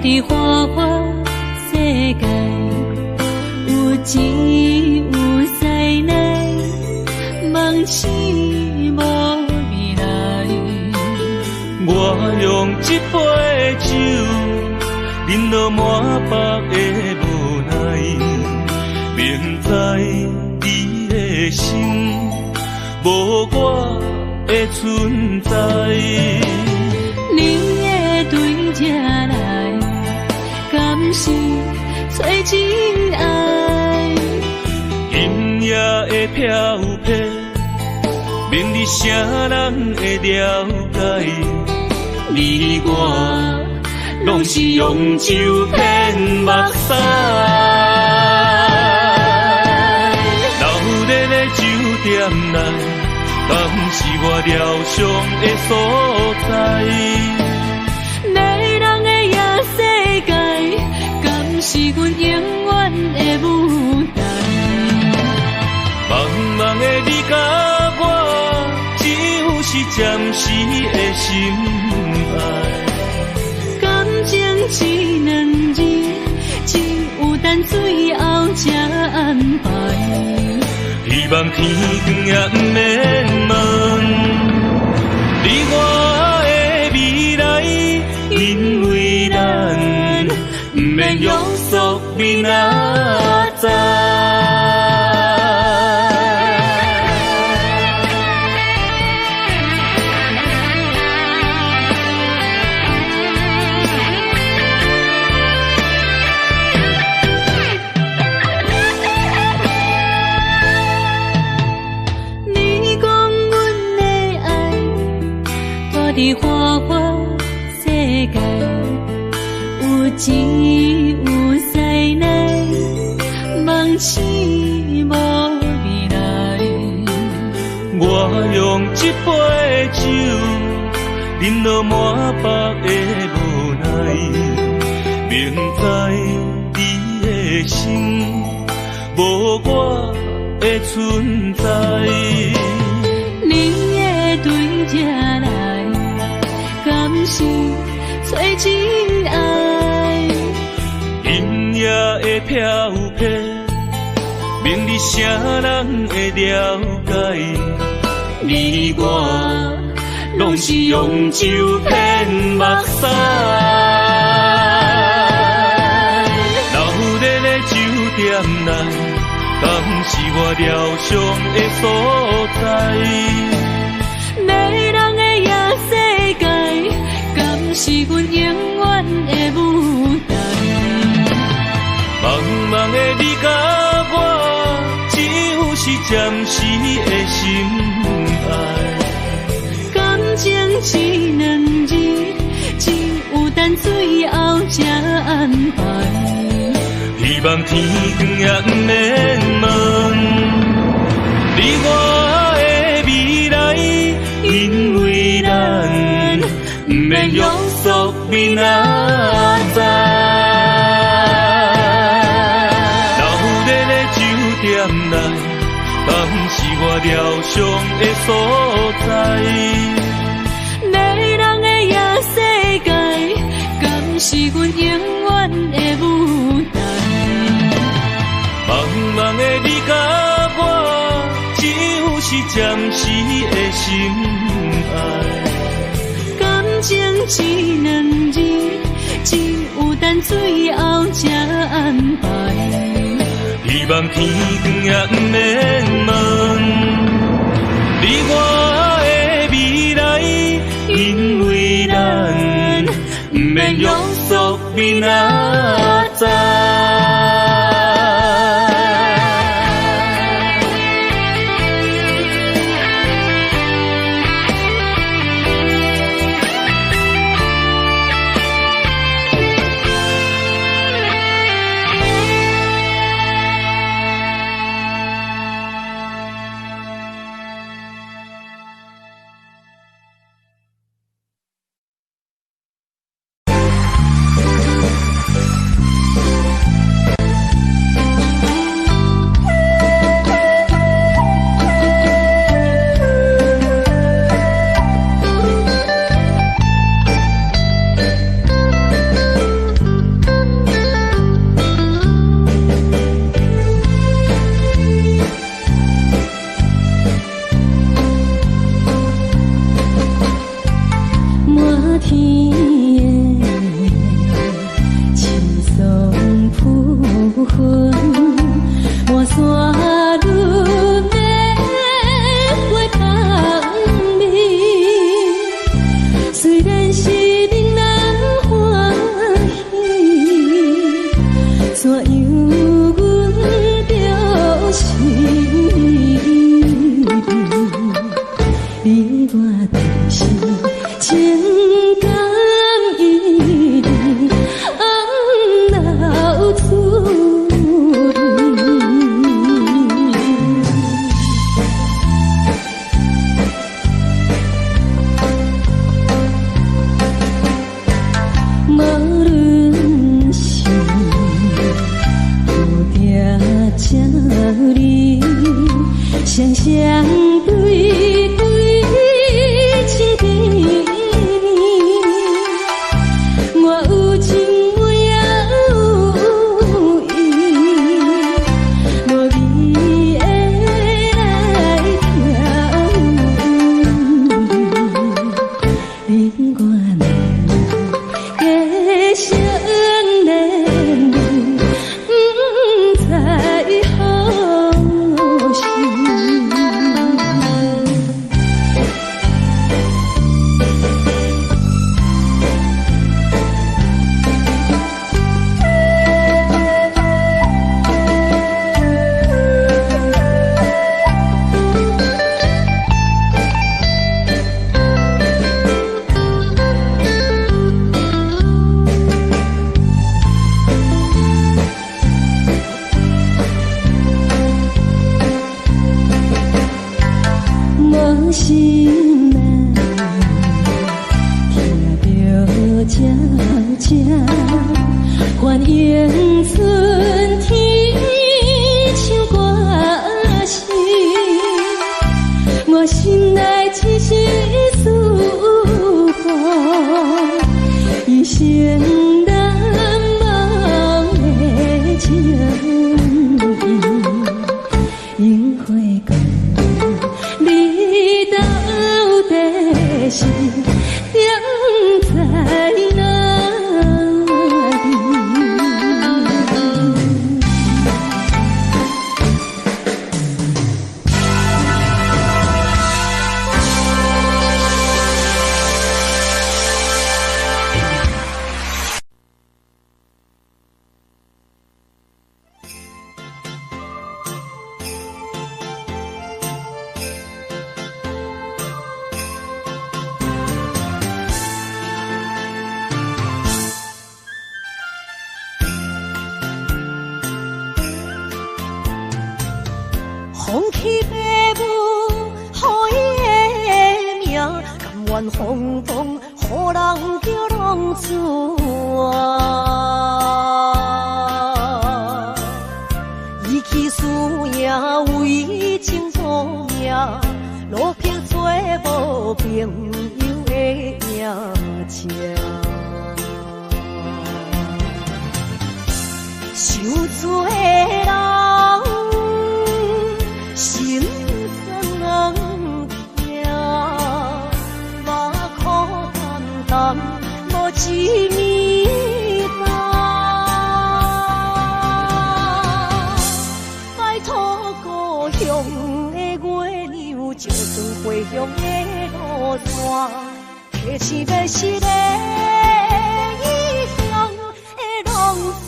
伫花花世界，有钱有才能，梦醒无未来。我用一杯酒，饮落满腹的无奈，明知你的心无我的存在。你的对这来，敢是找真爱？今夜的飘撇，明日啥人会了解？你我拢是用酒骗目屎，流热的酒店内，敢是我疗伤的所在？是阮永远的舞台。茫茫的你甲我，只有是暂时的心爱。感情只两字，只有等最后才安排。希望天光也不免问，你我的未来，因为咱不免约束明仔载。伫花花世界，有钱有势来，梦醒无未来。我用一杯酒，饮落满腹的无奈，明知你的心无我的存在。你的对这来。敢是找真爱？阴夜的飘泊，明日谁人会了解？你我拢是用酒骗目屎，留在咧酒店内，敢是我疗伤的所在？迷人的夜世界。是阮永远的舞台。茫茫的你甲我，只有是暂时的心爱。感情只两字，只有等最后才安排。希望天光也不免问，你我的未来，因为咱不免约束明仔载。留在咧酒店内，敢是我疗伤的所在？迷人的夜世界，敢是阮永远的舞台？茫茫的你甲我，只有是暂时的心爱。感情只两字，只有等最后才安排。希望天光也不免问，你我的未来，因为咱不免约束明仔载。心定在哪里？放弃父母，予伊的命，甘愿轰动，予人叫浪子啊！伊去输赢为情做命，路撇做无朋友的命情。受罪的人。心酸人听，目眶淡淡，无一面红。拜托故乡的月亮，照光回乡的路线，提醒要是个异乡的浪子。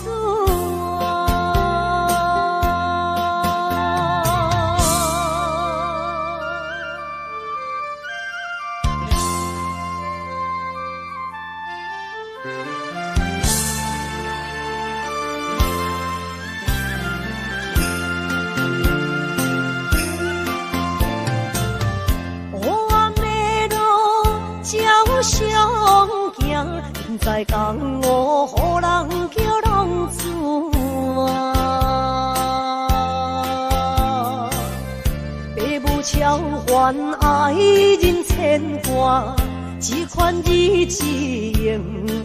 在江湖，予人叫浪子啊！父母超凡，爱人牵挂，这款日子永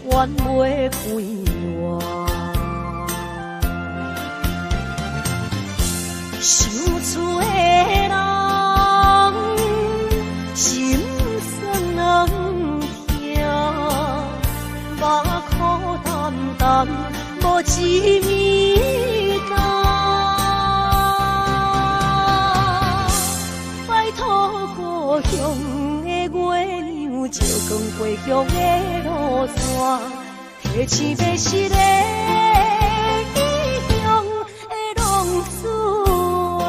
远袂开换。受厝的人，心酸人。目眶淡淡，无一面红。拜托故乡的月亮，照光回乡的路线，提醒要是个异乡的浪子啊！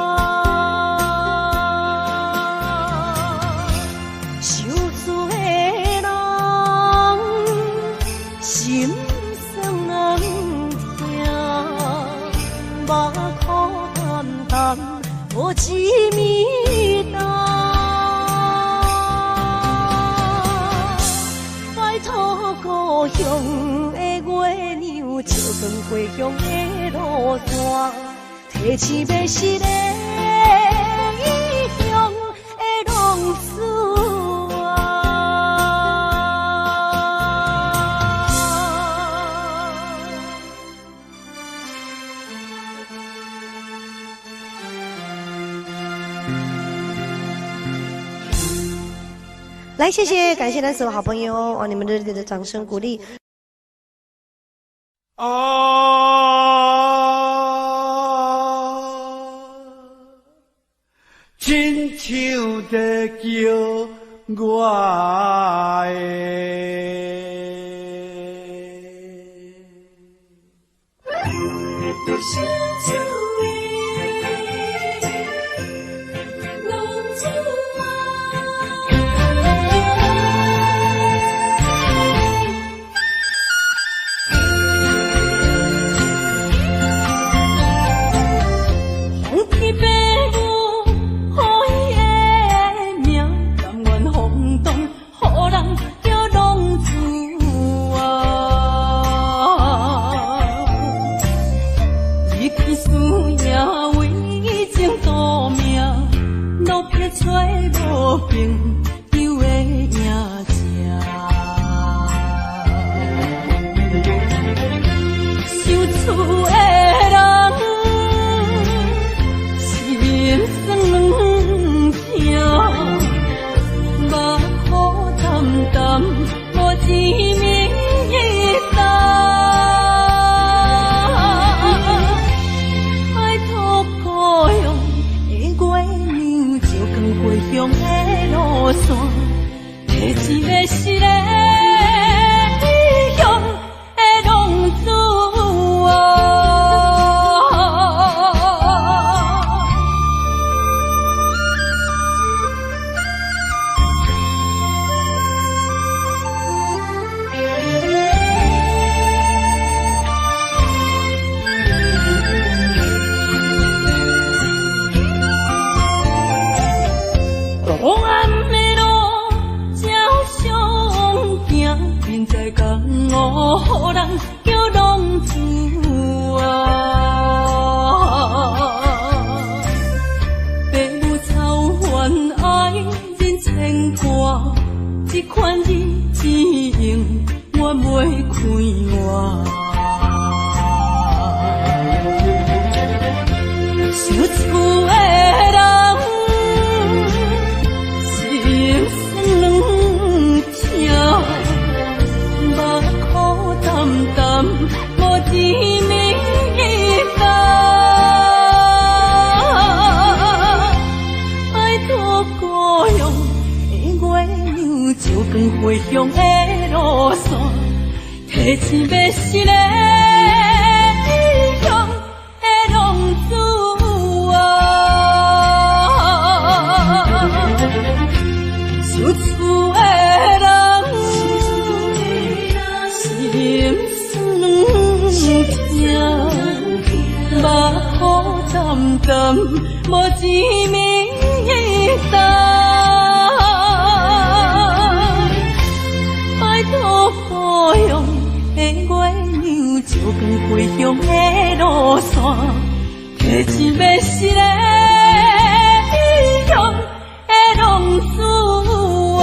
受罪的人。心酸人听，目眶淡淡，无一面红。拜托故乡的月亮，照光回乡的路线，提醒要是个异乡的浪子。来，谢谢，感谢咱所有好朋友哦，你们热烈的掌声鼓励。亲像在叫我志要是个向的浪子啊。黑暗的路照常行，现在江湖人叫浪子啊。父母操烦爱人牵挂，这款日子用我袂开我。受厝的人。心酸两条，目苦淡淡，无滋味甘。拜托故乡的月亮，照光回乡的路线，提醒要是个异乡的浪子啊。受厝的人，心酸两条，目苦淡淡，无滋味甘。拜托故乡的月亮，照光回乡的路线，提醒要是个异乡的浪子啊。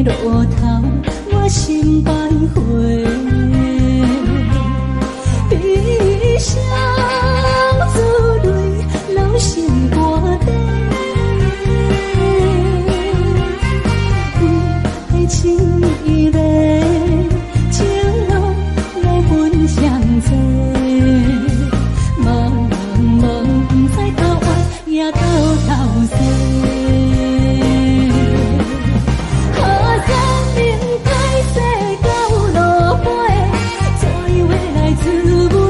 路头，我心徘徊，悲伤珠泪流心肝底，爱情伊个情路来分相济，茫茫不知到弯也到头西。 自问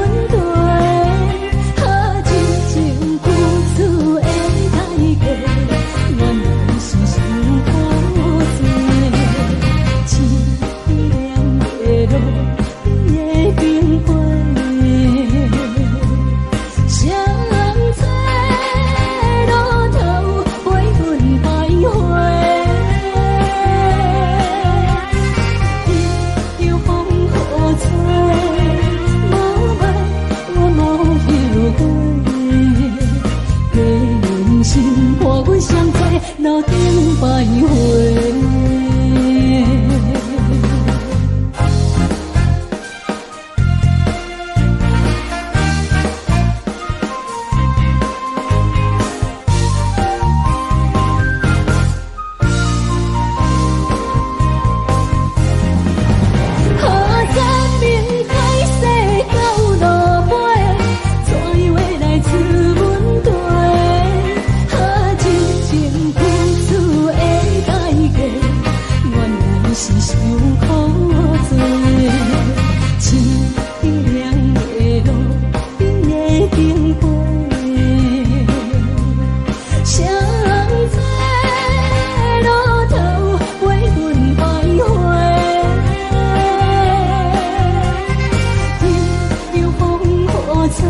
找，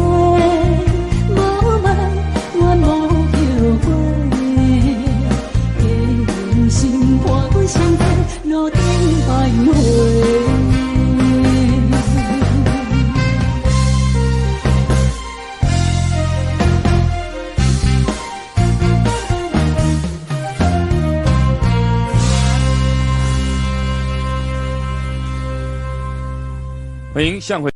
无问我无后悔，用心换阮相会，路顶徘徊。欢迎向回。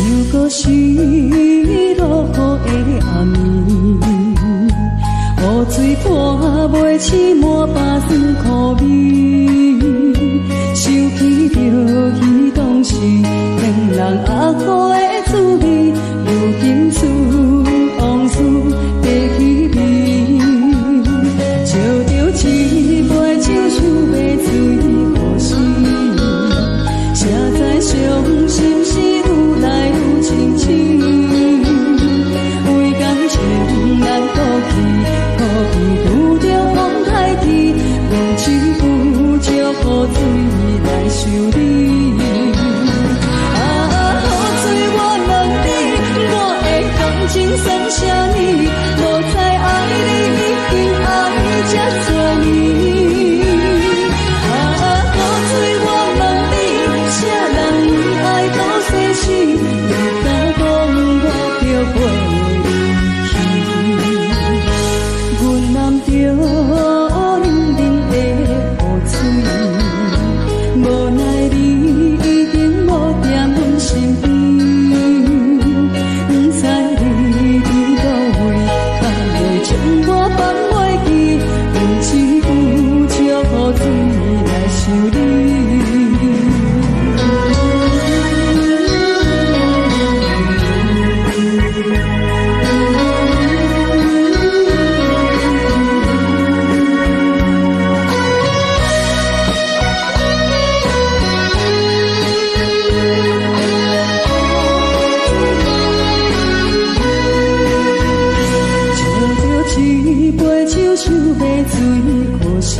又搁是落雨的暗暝，雨水泼袂起满巴酸苦味，想起着彼当时恋人阿苦的滋味，如今思往事在稀微，照着一杯酒想要醉呼吸，谁知伤心事愈来愈清醒，为感情难过去，可比拄着风台起，阮只有借雨水来修理。雨水我问你，我的感情算啥呢？无再爱你，已经爱这多年。雨水我问你，啥人为爱到逝世？你敢讲我着袂离去？阮揽着冷冷的雨水，无奈你已经无踮阮身边，不知你伫倒位，敢会将我放袂记？阮只有借雨水来想你。一杯酒想要醉可惜，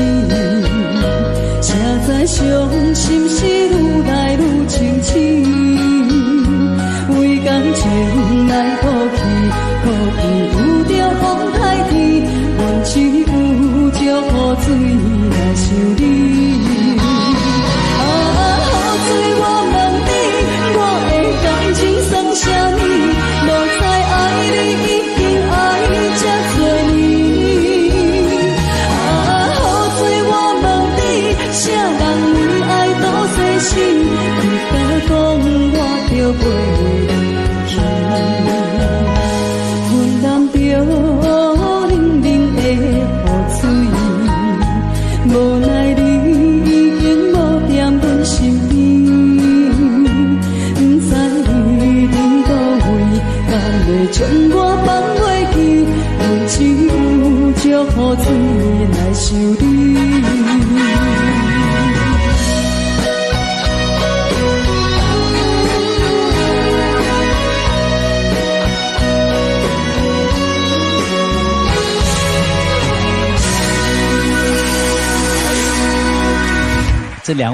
谁知伤心事愈来愈清醒，为感情来哭泣，可比拄着风台起，阮只有借雨水来想你。雨水我问你，我的感情算啥呢？无再爱你，已经爱这多年。啥人为爱到逝世？你敢讲我着袂离去？阮揽着冷冷的雨水，无奈你已经无踮阮身边，不知你伫倒位，敢会将我放袂记？阮只有借雨水来想你。这两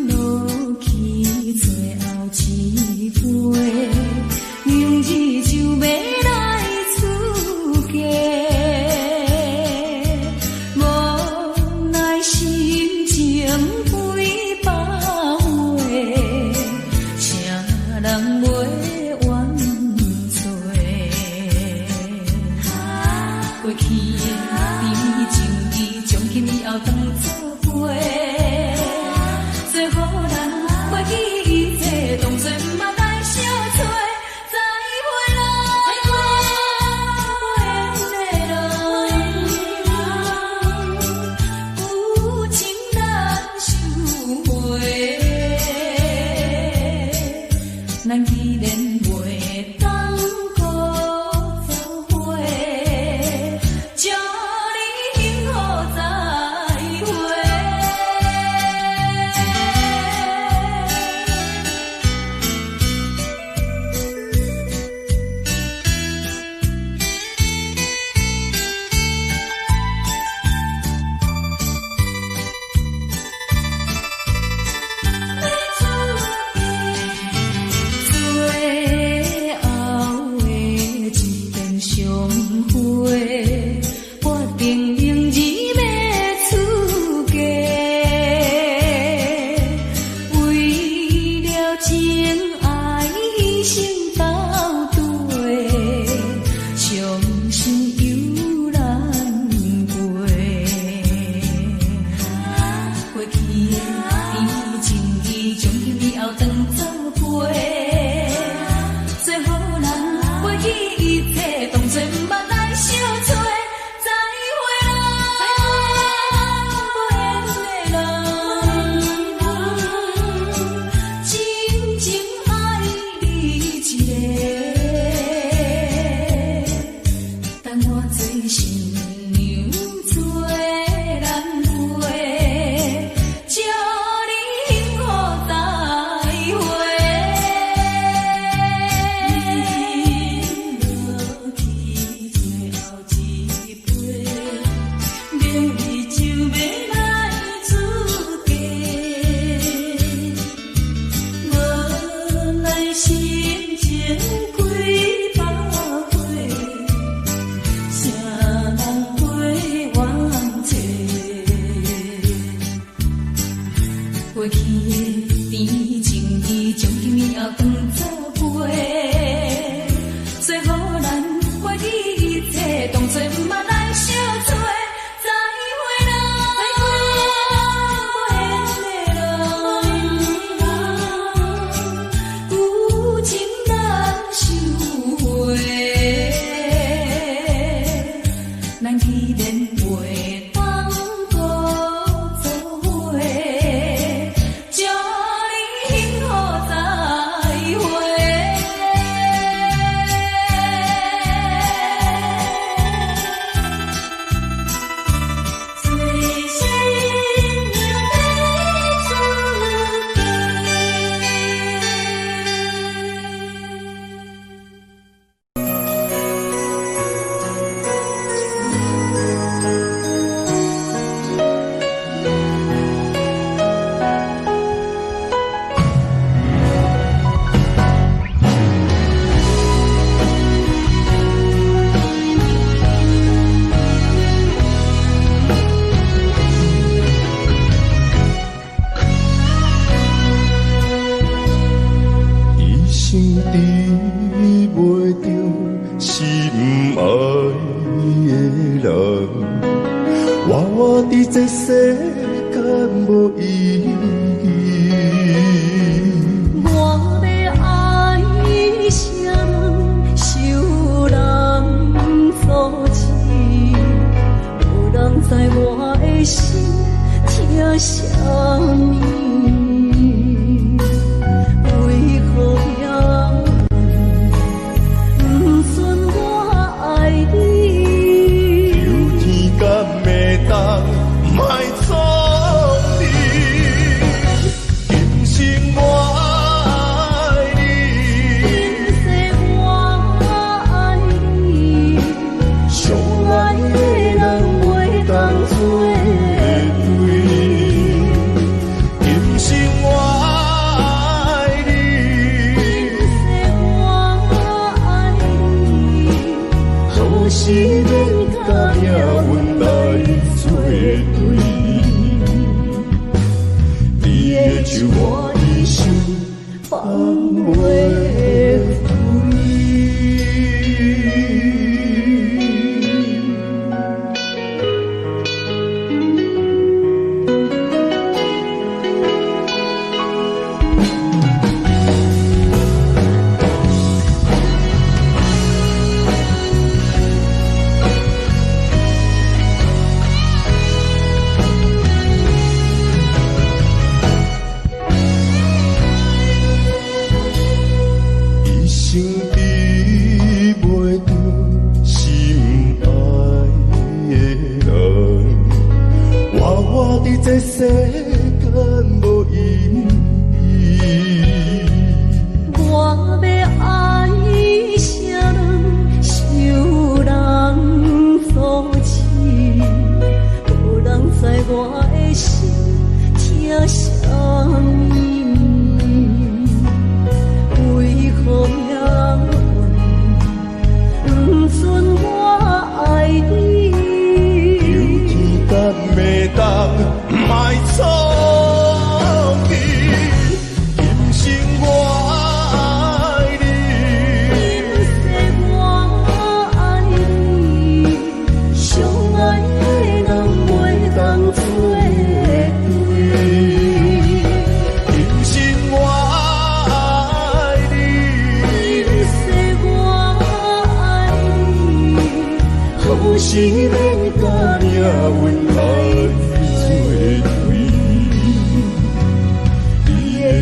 落去最后一杯。咱既然袂当搁做伙，祝你幸福再会。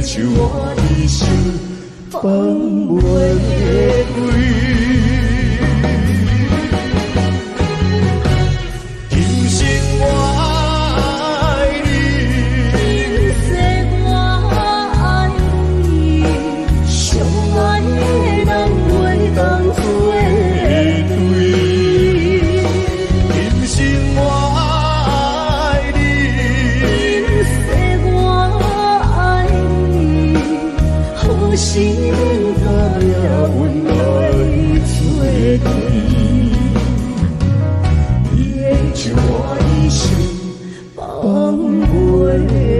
手我的心放袂开。今生我爱你，今世我爱你，相爱的人袂当做对。今生我爱你，今世我爱你，好心他也温来作对。你的手我的心放袂开。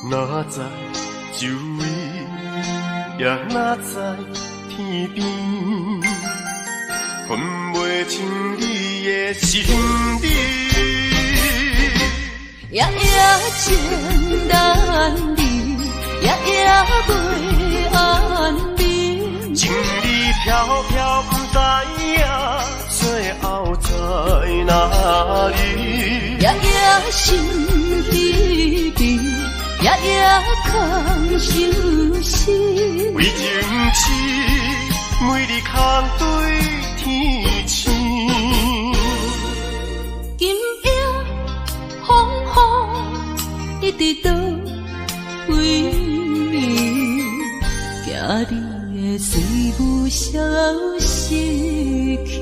哪知周围，也哪知天边，分袂清你的心理。夜夜情难离，夜夜袂安眠。情意飘飘，不知影最后在哪里。夜夜心悲悲，夜夜空相思。为情痴，每日空对天星。今夜风雨一直倒为你，惊你的随无消息去。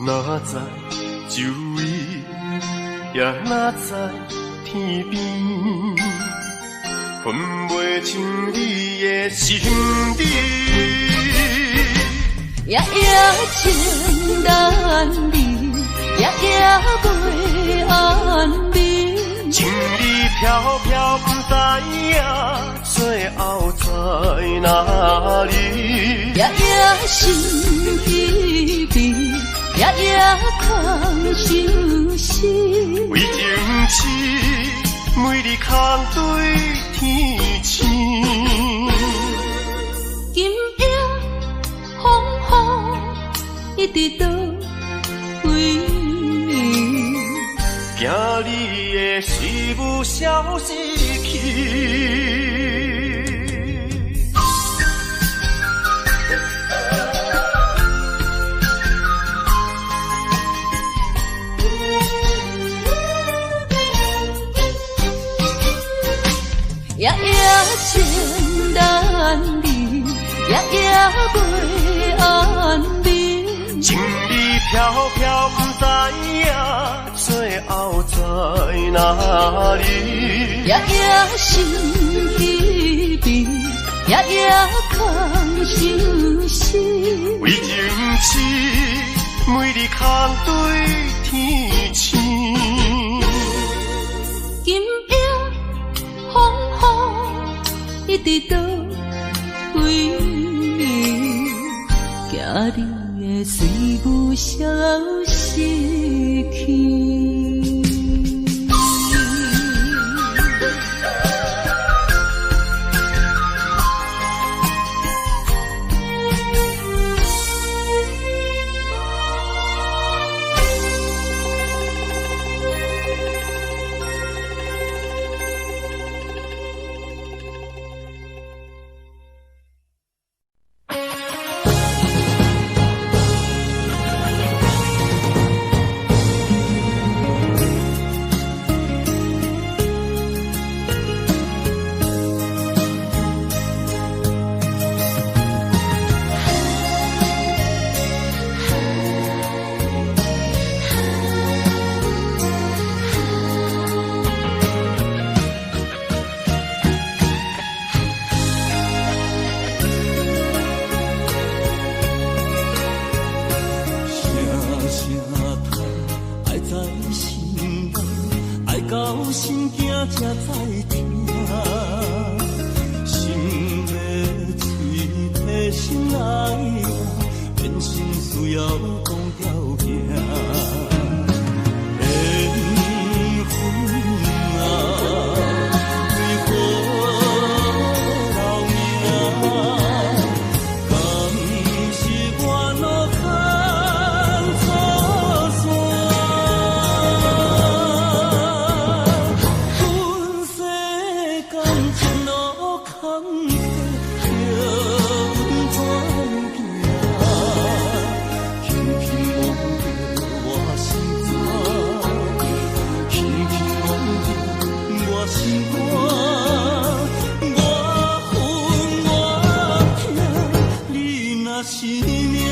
哪知周围，也哪知天边，分袂清你的心理。夜夜情难离，夜夜袂安眠。情意飘飘，不知影最后在哪里。夜夜心悲悲，夜夜空相思。为情痴，每日空对天星。今夜风雨一直倒为你，惊你的随无消息去。夜夜情难离，夜夜袂安眠。情意飘飘，不知影最后在哪里。夜夜心悲悲，夜夜空相思。为情痴，每日空对天星。今夜风雨一直倒为你，惊你的随无消息去。情路坎坷。若是命。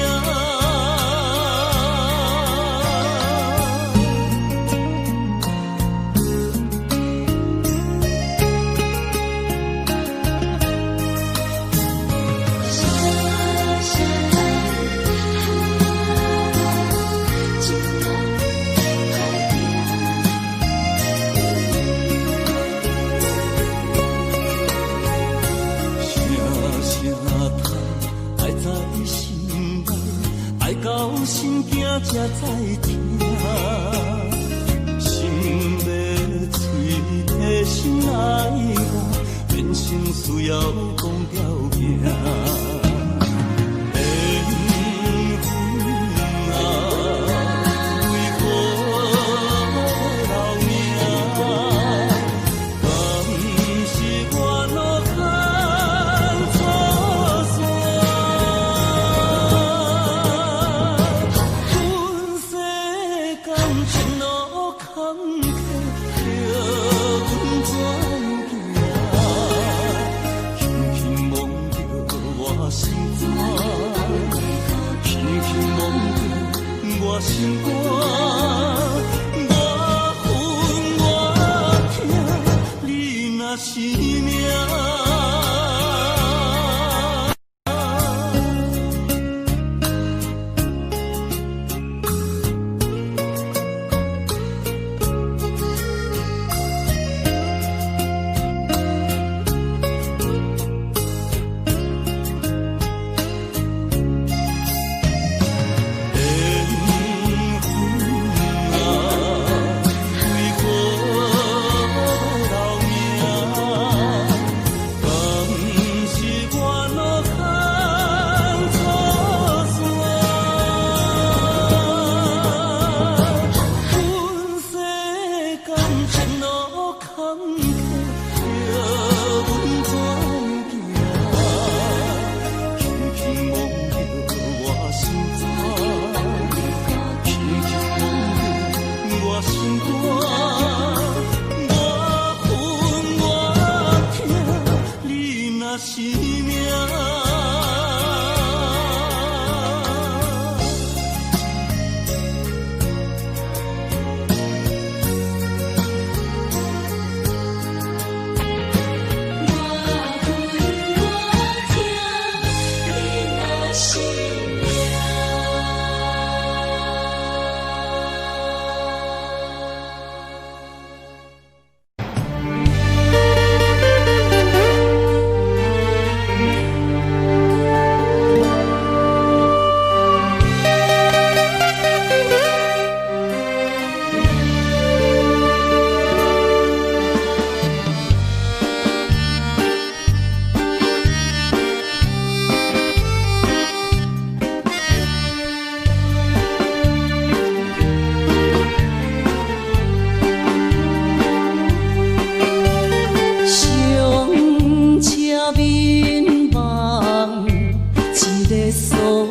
心惊才知听，心要碎的心爱我，变成需要讲条命。心肝，我恨我痛，你若是命。民望一个所